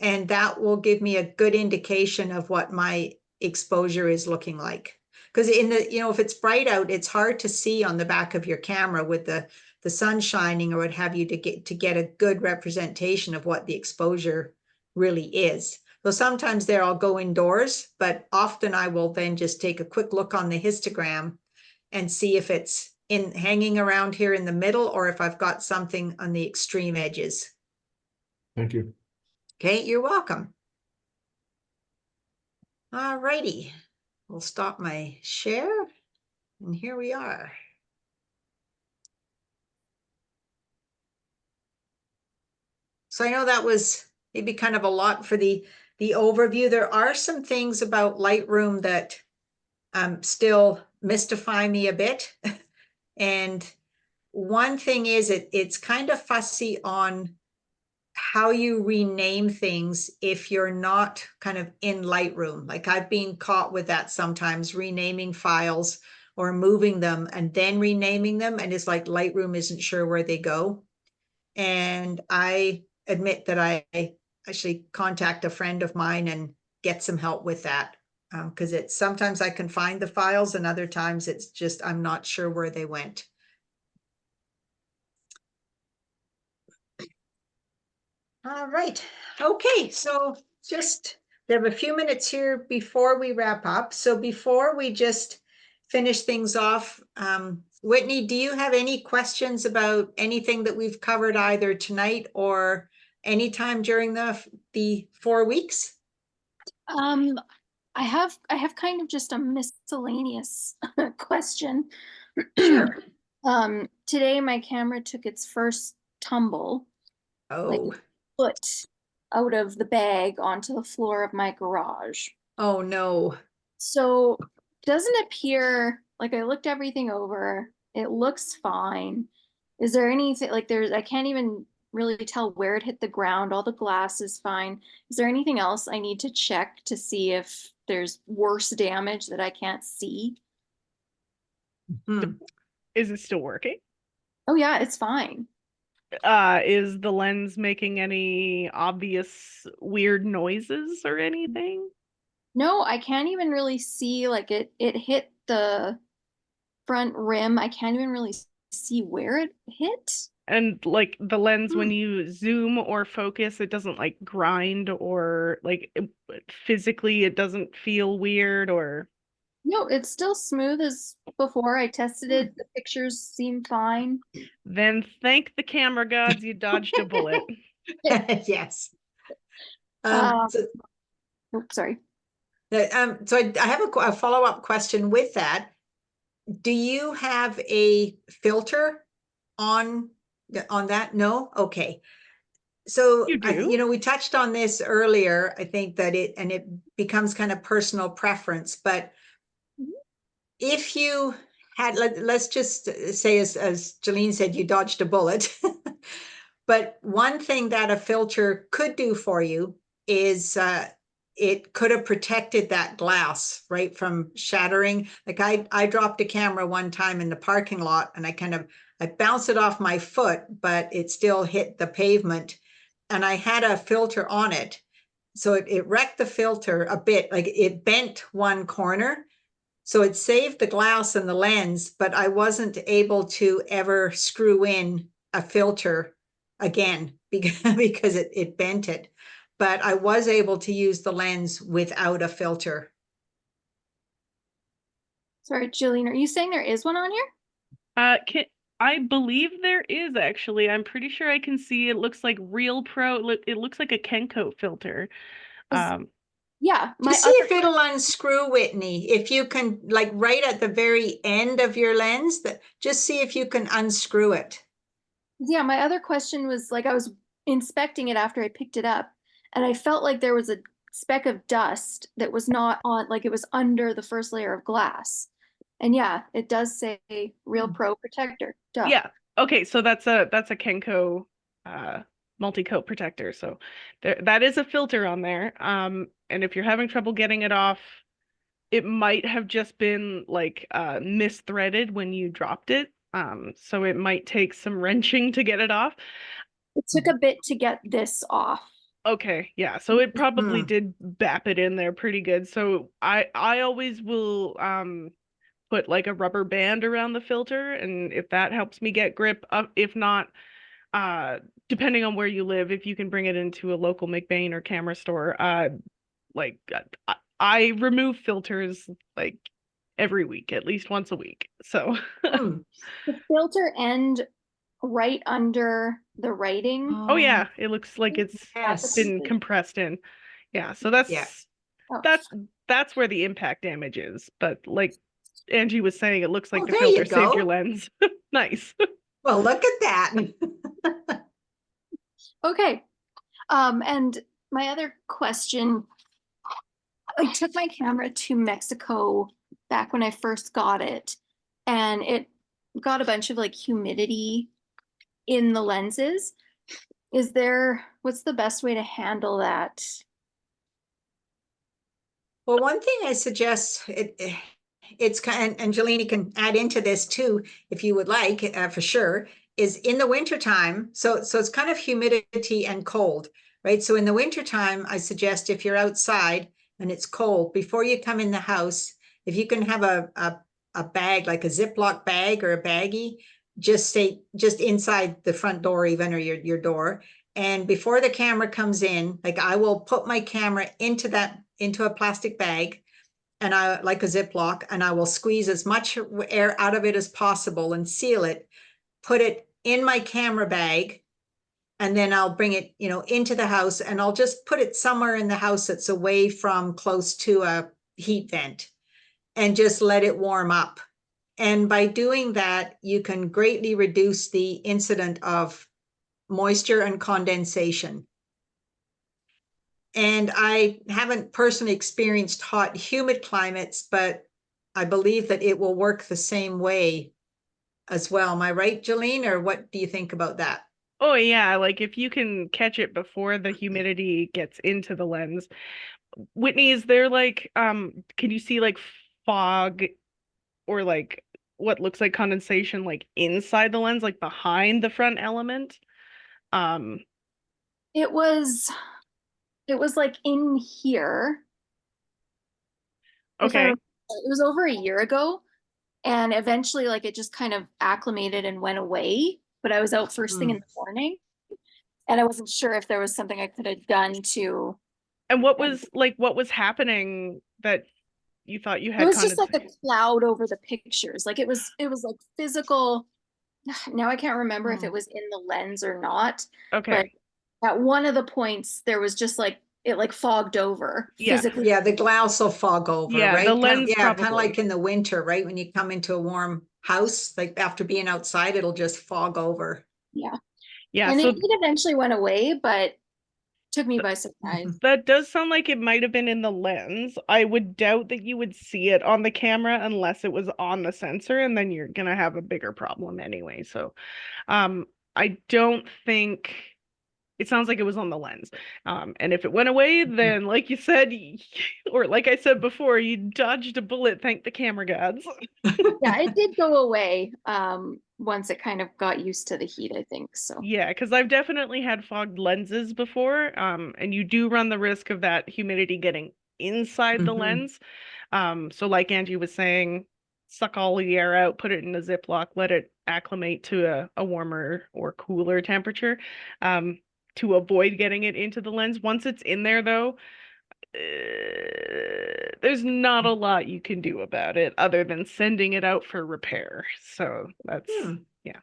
And that will give me a good indication of what my exposure is looking like. Because if it's bright out, it's hard to see on the back of your camera with the sun shining or what have you, to get a good representation of what the exposure really is. So sometimes there I'll go indoors, but often I will then just take a quick look on the histogram and see if it's hanging around here in the middle, or if I've got something on the extreme edges. Thank you. Okay, you're welcome. All righty, we'll stop my share, and here we are. So I know that was maybe kind of a lot for the overview. There are some things about Lightroom that still mystify me a bit. And one thing is it's kind of fussy on how you rename things if you're not kind of in Lightroom. Like I've been caught with that sometimes, renaming files or moving them and then renaming them. And it's like Lightroom isn't sure where they go. And I admit that I actually contact a friend of mine and get some help with that. Because it's sometimes I can find the files and other times it's just, I'm not sure where they went. All right. Okay. So just, we have a few minutes here before we wrap up. So before we just finish things off, Whitney, do you have any questions about anything that we've covered either tonight or anytime during the 4 weeks? I have kind of just a miscellaneous question. Sure. Today my camera took its first tumble, Oh, foot out of the bag onto the floor of my garage. oh no. So doesn't appear like I looked everything over. It looks fine. Is there anything like I can't even really tell where it hit the ground. All the glass is fine. Is there anything else I need to check to see if there's worse damage that I can't see? Hmm. Is it still working? Oh yeah, it's fine. Is the lens making any obvious weird noises or anything? No, I can't even really see like it hit the front rim. I can't even really see where it hit. And like the lens, when Hmm. you zoom or focus, it doesn't like grind or like physically it doesn't feel weird or. No, it's still smooth as before. I tested it. The pictures seem fine. Then thank the camera gods you dodged a bullet. Yes. So Oops, sorry. So I have a follow-up question with that. Do you have a filter on that? No? Okay. So, You do? you know, we touched on this earlier. I think that it becomes kind of personal preference, but if you had, let's just say, as Jolene said, you dodged a bullet. But one thing that a filter could do for you is it could have protected that glass, right, from shattering. Like I dropped a camera one time in the parking lot and I bounced it off my foot, but it still hit the pavement. And I had a filter on it. So it wrecked the filter a bit, like it bent one corner. So it saved the glass and the lens, but I wasn't able to ever screw in a filter again because it bent it. But I was able to use the lens without a filter. Sorry, Jillian, are you saying there is one on here? I believe there is actually. I'm pretty sure I can see it looks like Real Pro. It looks like a Kenko filter. Yeah, Just see if it'll unscrew, Whitney. If you can, like right at the very end of your lens, just see if you can unscrew it. Yeah, my other question was like I was inspecting it after I picked it up, and I felt like there was a speck of dust that was not on, like it was under the first layer of glass. And yeah, it does say Real Pro Protector. Duh. Yeah. Okay, so that's a Kenko multi-coat protector. So that is a filter on there. And if you're having trouble getting it off, it might have just been like misthreaded when you dropped it. So it might take some wrenching to get it off. It took a bit to get this off. Okay, yeah. So it probably did bap it in there pretty good. So I always will put like a rubber band around the filter, and if that helps me get grip, if not, depending on where you live, if you can bring it into a local McBain or camera store, like I remove filters like every week, at least once a week. So The filter end right under the writing. oh yeah, it looks like it's Yes. been compressed in. Yeah, so that's Yeah. that's where the impact damage is. But like Angie was saying, it looks like the there filter you saved your go. lens. Nice. Well, look at that. Okay. And my other question, I took my camera to Mexico back when I first got it, and it got a bunch of like humidity in the lenses. what's the best way to handle that? Well, one thing I suggest, it's kind, and Jelene, you can add into this too, if you would like, for sure, is in the wintertime. So it's kind of humidity and cold, right? So in the wintertime, I suggest if you're outside and it's cold, before you come in the house, if you can have a bag, like a Ziploc bag or a baggie, just inside the front door even, or your door. And before the camera comes in, like I will put my camera into a plastic bag, and I like a Ziploc, and I will squeeze as much air out of it as possible and seal it, put it in my camera bag, and then I'll bring it, into the house, and I'll just put it somewhere in the house that's away from close to a heat vent, and just let it warm up. And by doing that, you can greatly reduce the incident of moisture and condensation. And I haven't personally experienced hot, humid climates, but I believe that it will work the same way as well. Am I right, Jelene, or what do you think about that? Oh yeah, like if you can catch it before the humidity gets into the lens. Whitney, is there like can you see like fog or like what looks like condensation like inside the lens, like behind the front element? Um It was like in here. okay. It was over a year ago, and eventually like it just kind of acclimated and went away. But I was out first thing in the morning, and I wasn't sure if there was something I could have done to. And what was happening that you thought you It had was just like a condensation? cloud over the pictures. Like it was like physical. Now I can't remember if it was in the lens or not, but Okay. at one of the points there was just like it like fogged over Yeah. physically. Yeah, the glass will fog over, Yeah, the right? lens Kind of probably. like in the winter, right? When you come into a warm house, like after being outside, it'll just fog over. Yeah. Yeah, And so it eventually went away, but took me by surprise. that does sound like it might have been in the lens. I would doubt that you would see it on the camera unless it was on the sensor, and then you're gonna have a bigger problem anyway. So, I don't think it sounds like it was on the lens. And if it went away, then like you said, or like I said before, you dodged a bullet, thank the camera gods. Yeah, it did go away once it kind of got used to the heat, I think. So Yeah, because I've definitely had fogged lenses before, and you do run the risk of that humidity getting inside the lens. So like Angie was saying, suck all the air out, put it in a Ziploc, let it acclimate to a warmer or cooler temperature, to avoid getting it into the lens. Once it's in there, though, there's not a lot you can do about it other than sending it out for repair. So that's yeah.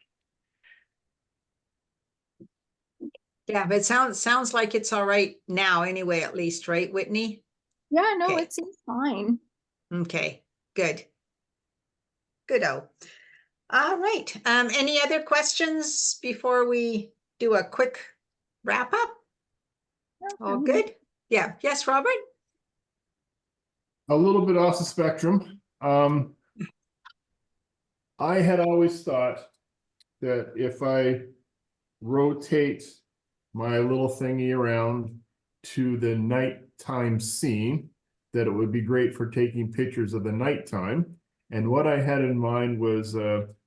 Yeah, but it sounds like it's all right now anyway, at least, right, Whitney? yeah, no, Okay. it seems fine. Okay, good. Good-o. All right. Any other questions before we do a quick wrap up? All good? Yeah. Yes, Robert? A little bit off the spectrum. I had always thought that if I rotate my little thingy around to the nighttime scene, that it would be great for taking pictures of the nighttime. And what I had in mind was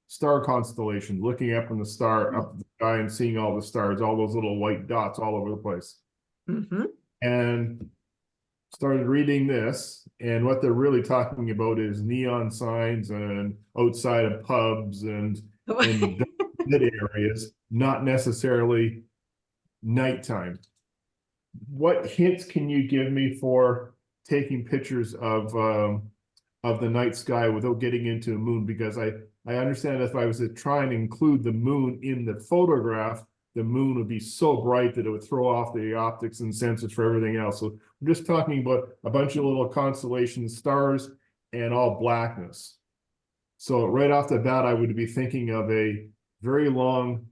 star constellations, looking up in the star, up the sky and seeing all the stars, all those little white dots all over the place. And started reading this, and what they're really talking about is neon signs and outside of pubs and in lit areas, not necessarily nighttime. What hints can you give me for taking pictures of the night sky without getting into the moon? Because I understand if I was to try and include the moon in the photograph, the moon would be so bright that it would throw off the optics and sensors for everything else. So I'm just talking about a bunch of little constellation stars and all blackness. So right off the bat, I would be thinking of a very long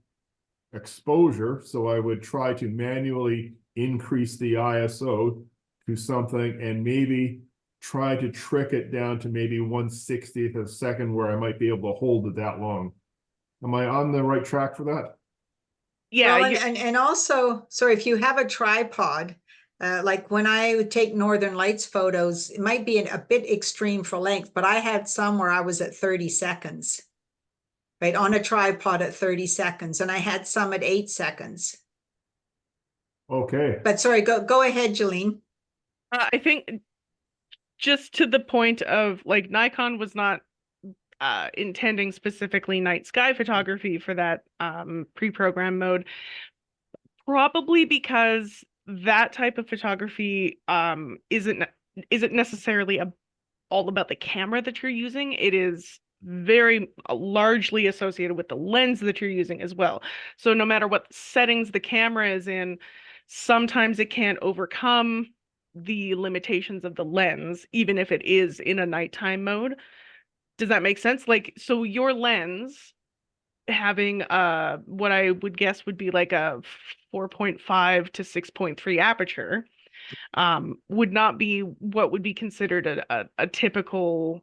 exposure. So I would try to manually increase the ISO to something and maybe try to trick it down to maybe 1/60th of a second where I might be able to hold it that long. Am I on the right track for that? Yeah, Well, and also, so if you have a tripod, like when I take Northern Lights photos, it might be a bit extreme for length, but I had some where I was at 30 seconds, right, on a tripod at 30 seconds, and I had some at 8 seconds. Okay. But sorry, go ahead, Jolene. I think just to the point of like Nikon was not intending specifically night sky photography for that pre-program mode, probably because that type of photography isn't necessarily all about the camera that you're using. It is very largely associated with the lens that you're using as well. So no matter what settings the camera is in, sometimes it can't overcome the limitations of the lens, even if it is in a nighttime mode. Does that make sense? Like, so your lens having what I would guess would be like a 4.5 to 6.3 aperture would not be what would be considered a typical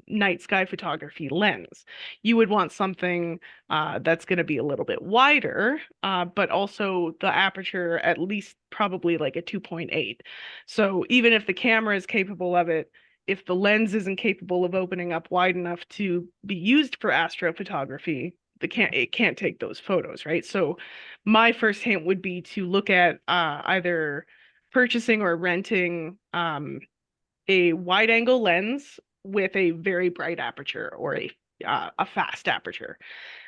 night sky photography lens. You would want something that's going to be a little bit wider, but also the aperture at least probably like a 2.8. So even if the camera is capable of it, if the lens isn't capable of opening up wide enough to be used for astrophotography, it can't take those photos, right? So my first hint would be to look at either purchasing or renting a wide angle lens with a very bright aperture or a fast aperture.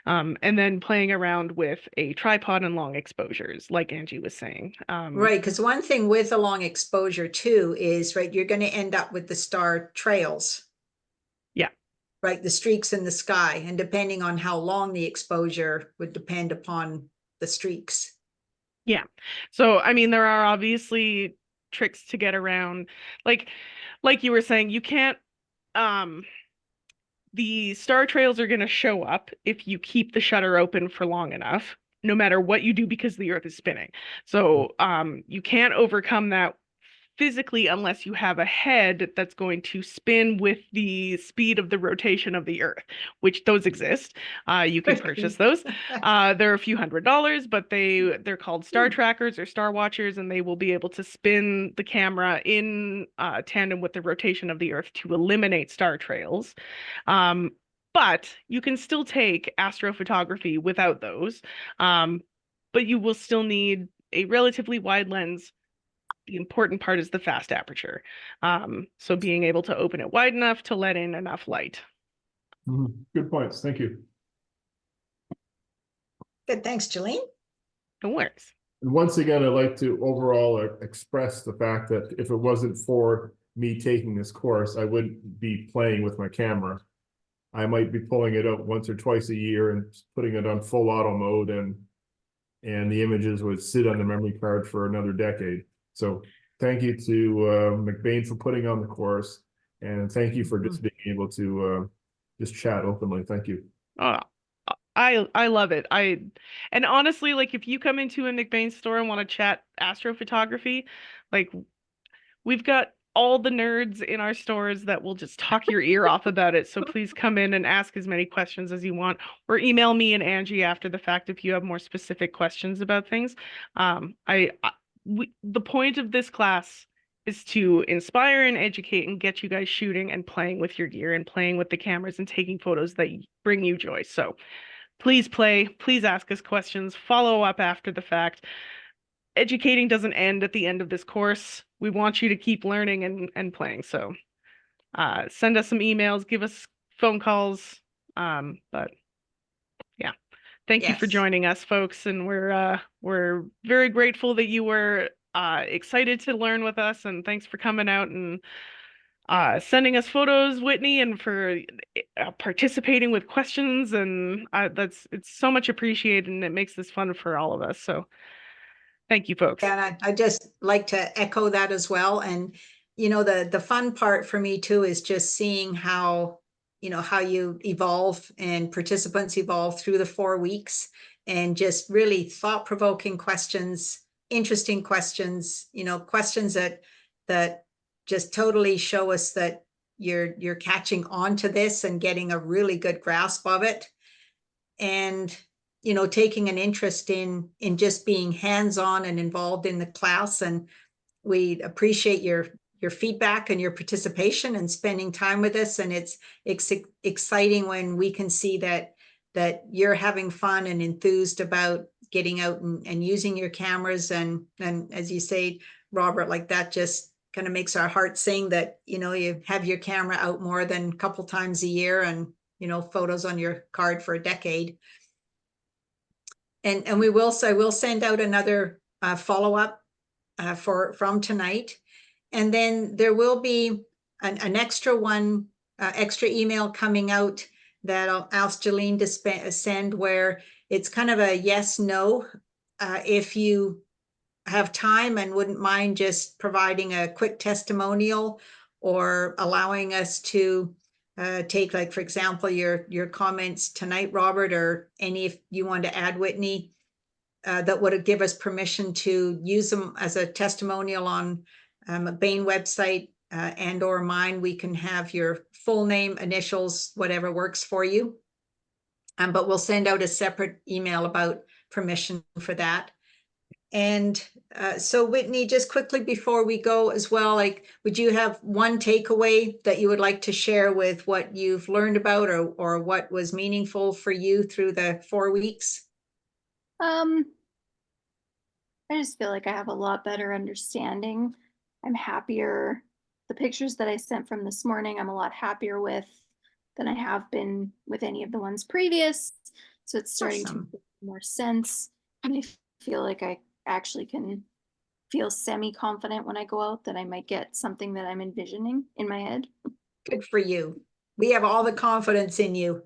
And then playing around with a tripod and long exposures, like Angie was saying. Right, because one thing with a long exposure too is, right, you're going to end up with the star trails. Yeah. Right, the streaks in the sky, and depending on how long the exposure would depend upon the streaks. Yeah. So, I mean, there are obviously tricks to get around. Like you were saying, you can't, the star trails are going to show up if you keep the shutter open for long enough, no matter what you do, because the Earth is spinning. So, you can't overcome that physically unless you have a head that's going to spin with the speed of the rotation of the Earth, which those exist. You can purchase those. They're a few $100s, but they're called star trackers or star watchers, and they will be able to spin the camera in tandem with the rotation of the Earth to eliminate star trails. But you can still take astrophotography without those. But you will still need a relatively wide lens. The important part is the fast aperture. So being able to open it wide enough to let in enough light. Good points. Thank you. Good, thanks, Jolene. No worries. And once again, I'd like to overall express the fact that if it wasn't for me taking this course, I wouldn't be playing with my camera. I might be pulling it out once or twice a year and putting it on full auto mode, and the images would sit on the memory card for another decade. So thank you to McBain for putting on the course, and thank you for just being able to just chat openly. Thank you. I love it. And honestly, like if you come into a McBain store and want to chat astrophotography, like we've got all the nerds in our stores that will just talk your ear off about it. So please come in and ask as many questions as you want, or email me and Angie after the fact if you have more specific questions about things. The point of this class is to inspire and educate and get you guys shooting and playing with your gear and playing with the cameras and taking photos that bring you joy. So please play, please ask us questions, follow up after the fact. Educating doesn't end at the end of this course. We want you to keep learning and playing. So send us some emails, give us phone calls. But yeah, thank you for Yes. joining us, folks. And we're very grateful that you were excited to learn with us. And thanks for coming out and sending us photos, Whitney, and for participating with questions. And it's so much appreciated, and it makes this fun for all of us. So thank you, folks. And I just like to echo that as well. And, you know, the fun part for me too is just seeing how, you know, how you evolve and participants evolve through the 4 weeks, and just really thought-provoking questions, interesting questions, you know, questions that just totally show us that you're catching on to this and getting a really good grasp of it. And you know, taking an interest in just being hands-on and involved in the class. And we appreciate your feedback and your participation and spending time with us. And it's exciting when we can see that you're having fun and enthused about getting out and using your cameras. And as you say, Robert, like that just kind of makes our heart sing that, you know, you have your camera out more than a couple times a year and, you know, photos on your card for a decade. And I will send out another follow-up from tonight. And then there will be an extra one, extra email coming out that I'll ask Jolene to send, where it's kind of a yes, no. If you have time and wouldn't mind just providing a quick testimonial or allowing us to take, like, for example, your comments tonight, Robert, or any if you want to add, Whitney, that would give us permission to use them as a testimonial on McBain website and or mine. We can have your full name, initials, whatever works for you. But we'll send out a separate email about permission for that. And so Whitney, just quickly before we go as well, like, would you have one takeaway that you would like to share with what you've learned about or what was meaningful for you through the 4 weeks? I just feel like I have a lot better understanding. I'm happier. The pictures that I sent from this morning, I'm a lot happier with than I have been with any of the ones previous. So it's starting to make more sense. And I feel like I actually can feel semi-confident when I go out that I might get something that I'm envisioning in my head. Good for you. We have all the confidence in you.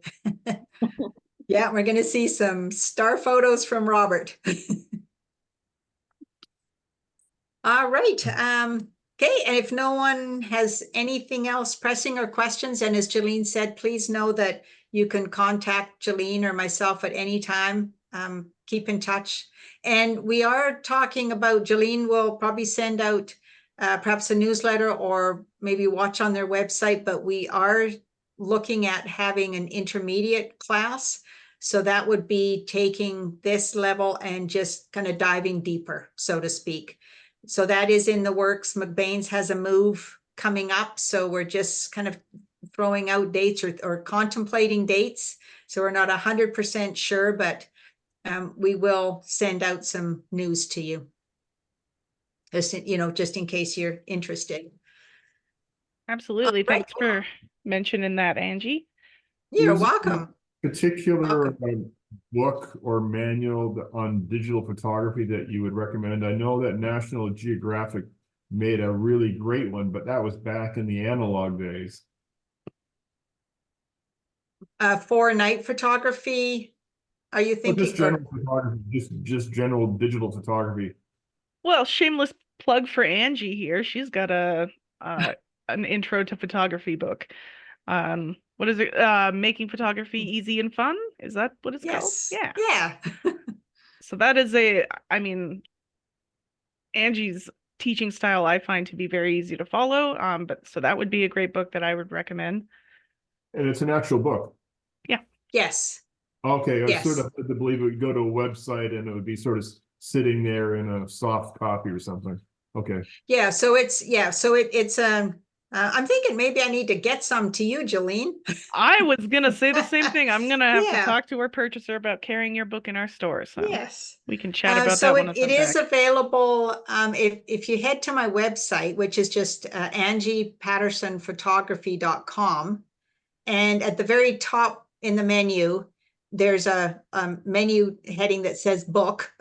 Yeah, we're going to see some star photos from Robert. All right. Okay, and if no one has anything else pressing or questions, and as Jolene said, please know that you can contact Jolene or myself at any time. Keep in touch. And we are talking about, Jolene will probably send out perhaps a newsletter or maybe watch on their website, but we are looking at having an intermediate class. So that would be taking this level and just kind of diving deeper, so to speak. So that is in the works. McBain's has a move coming up. So we're just kind of throwing out dates or contemplating dates. So we're not 100% sure, but we will send out some news to you. Just, you know, just in case you're interested. Absolutely. Right. Thanks for mentioning that, Angie. You're Is there welcome. a particular Welcome. book or manual on digital photography that you would recommend? I know that National Geographic made a really great one, but that was back in the analog days. For night photography, are you Well, thinking? just general photography, just general digital photography. Well, shameless plug for Angie here. She's got an intro to photography book. What is it? Making photography easy and fun? Is that what it's called? Yes. Yeah. Yeah. So that is I mean, Angie's teaching style I find to be very easy to follow. But so that would be a great book that I would recommend. And it's an actual book. Yeah. Yes. Okay, I Yes. sort of had to believe it would go to a website and it would be sort of sitting there in a soft copy or something. Okay. Yeah. So it's I'm thinking maybe I need to get some to you, Jolene. I was gonna say the same thing. I'm gonna have Yeah. to talk to our purchaser about carrying your book in our store. So Yes. we can chat about So that one. it is available if you head to my website, which is just angiepattersonphotography.com, and at the very top in the menu, there's a menu heading that says book.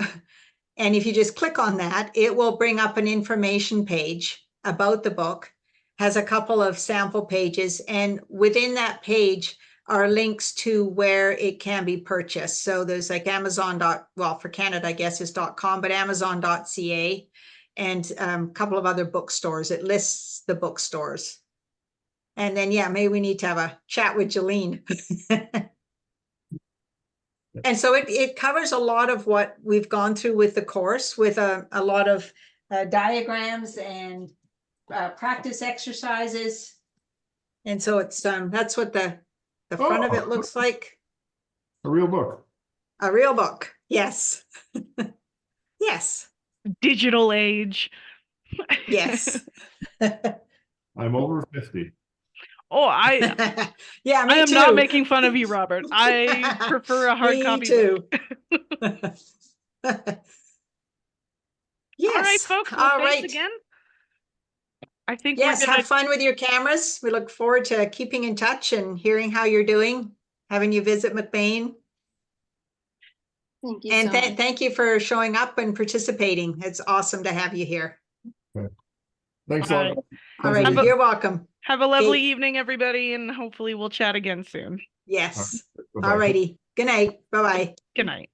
And if you just click on that, it will bring up an information page about the book, has a couple of sample pages, and within that page are links to where it can be purchased. So there's like well, for Canada, I guess is .com, but amazon.ca and a couple of other bookstores. It lists the bookstores. And then, yeah, maybe we need to have a chat with Jolene. And so it covers a lot of what we've gone through with the course, with a lot of diagrams and practice exercises. And so it's that's what the front of it looks like. A real book. A real book. Yes. Yes. Digital age. Yes. I'm over 50. Oh, Yeah, I me am too. not making fun of you, Robert. I prefer a hard Me copy too. book. All right, Yes. folks. Well, All thanks right. again. I think Yes, we're gonna. have fun with your cameras. We look forward to keeping in touch and hearing how you're doing, having you visit McBain. Thank you And so much. thank you for showing up and participating. It's awesome to have you here. Thanks a All lot. right. All right, Have a- you're welcome. Have a lovely Okay. evening, everybody, and hopefully we'll chat again soon. Yes. Bye-bye. All righty. Good night. Bye-bye. Good night.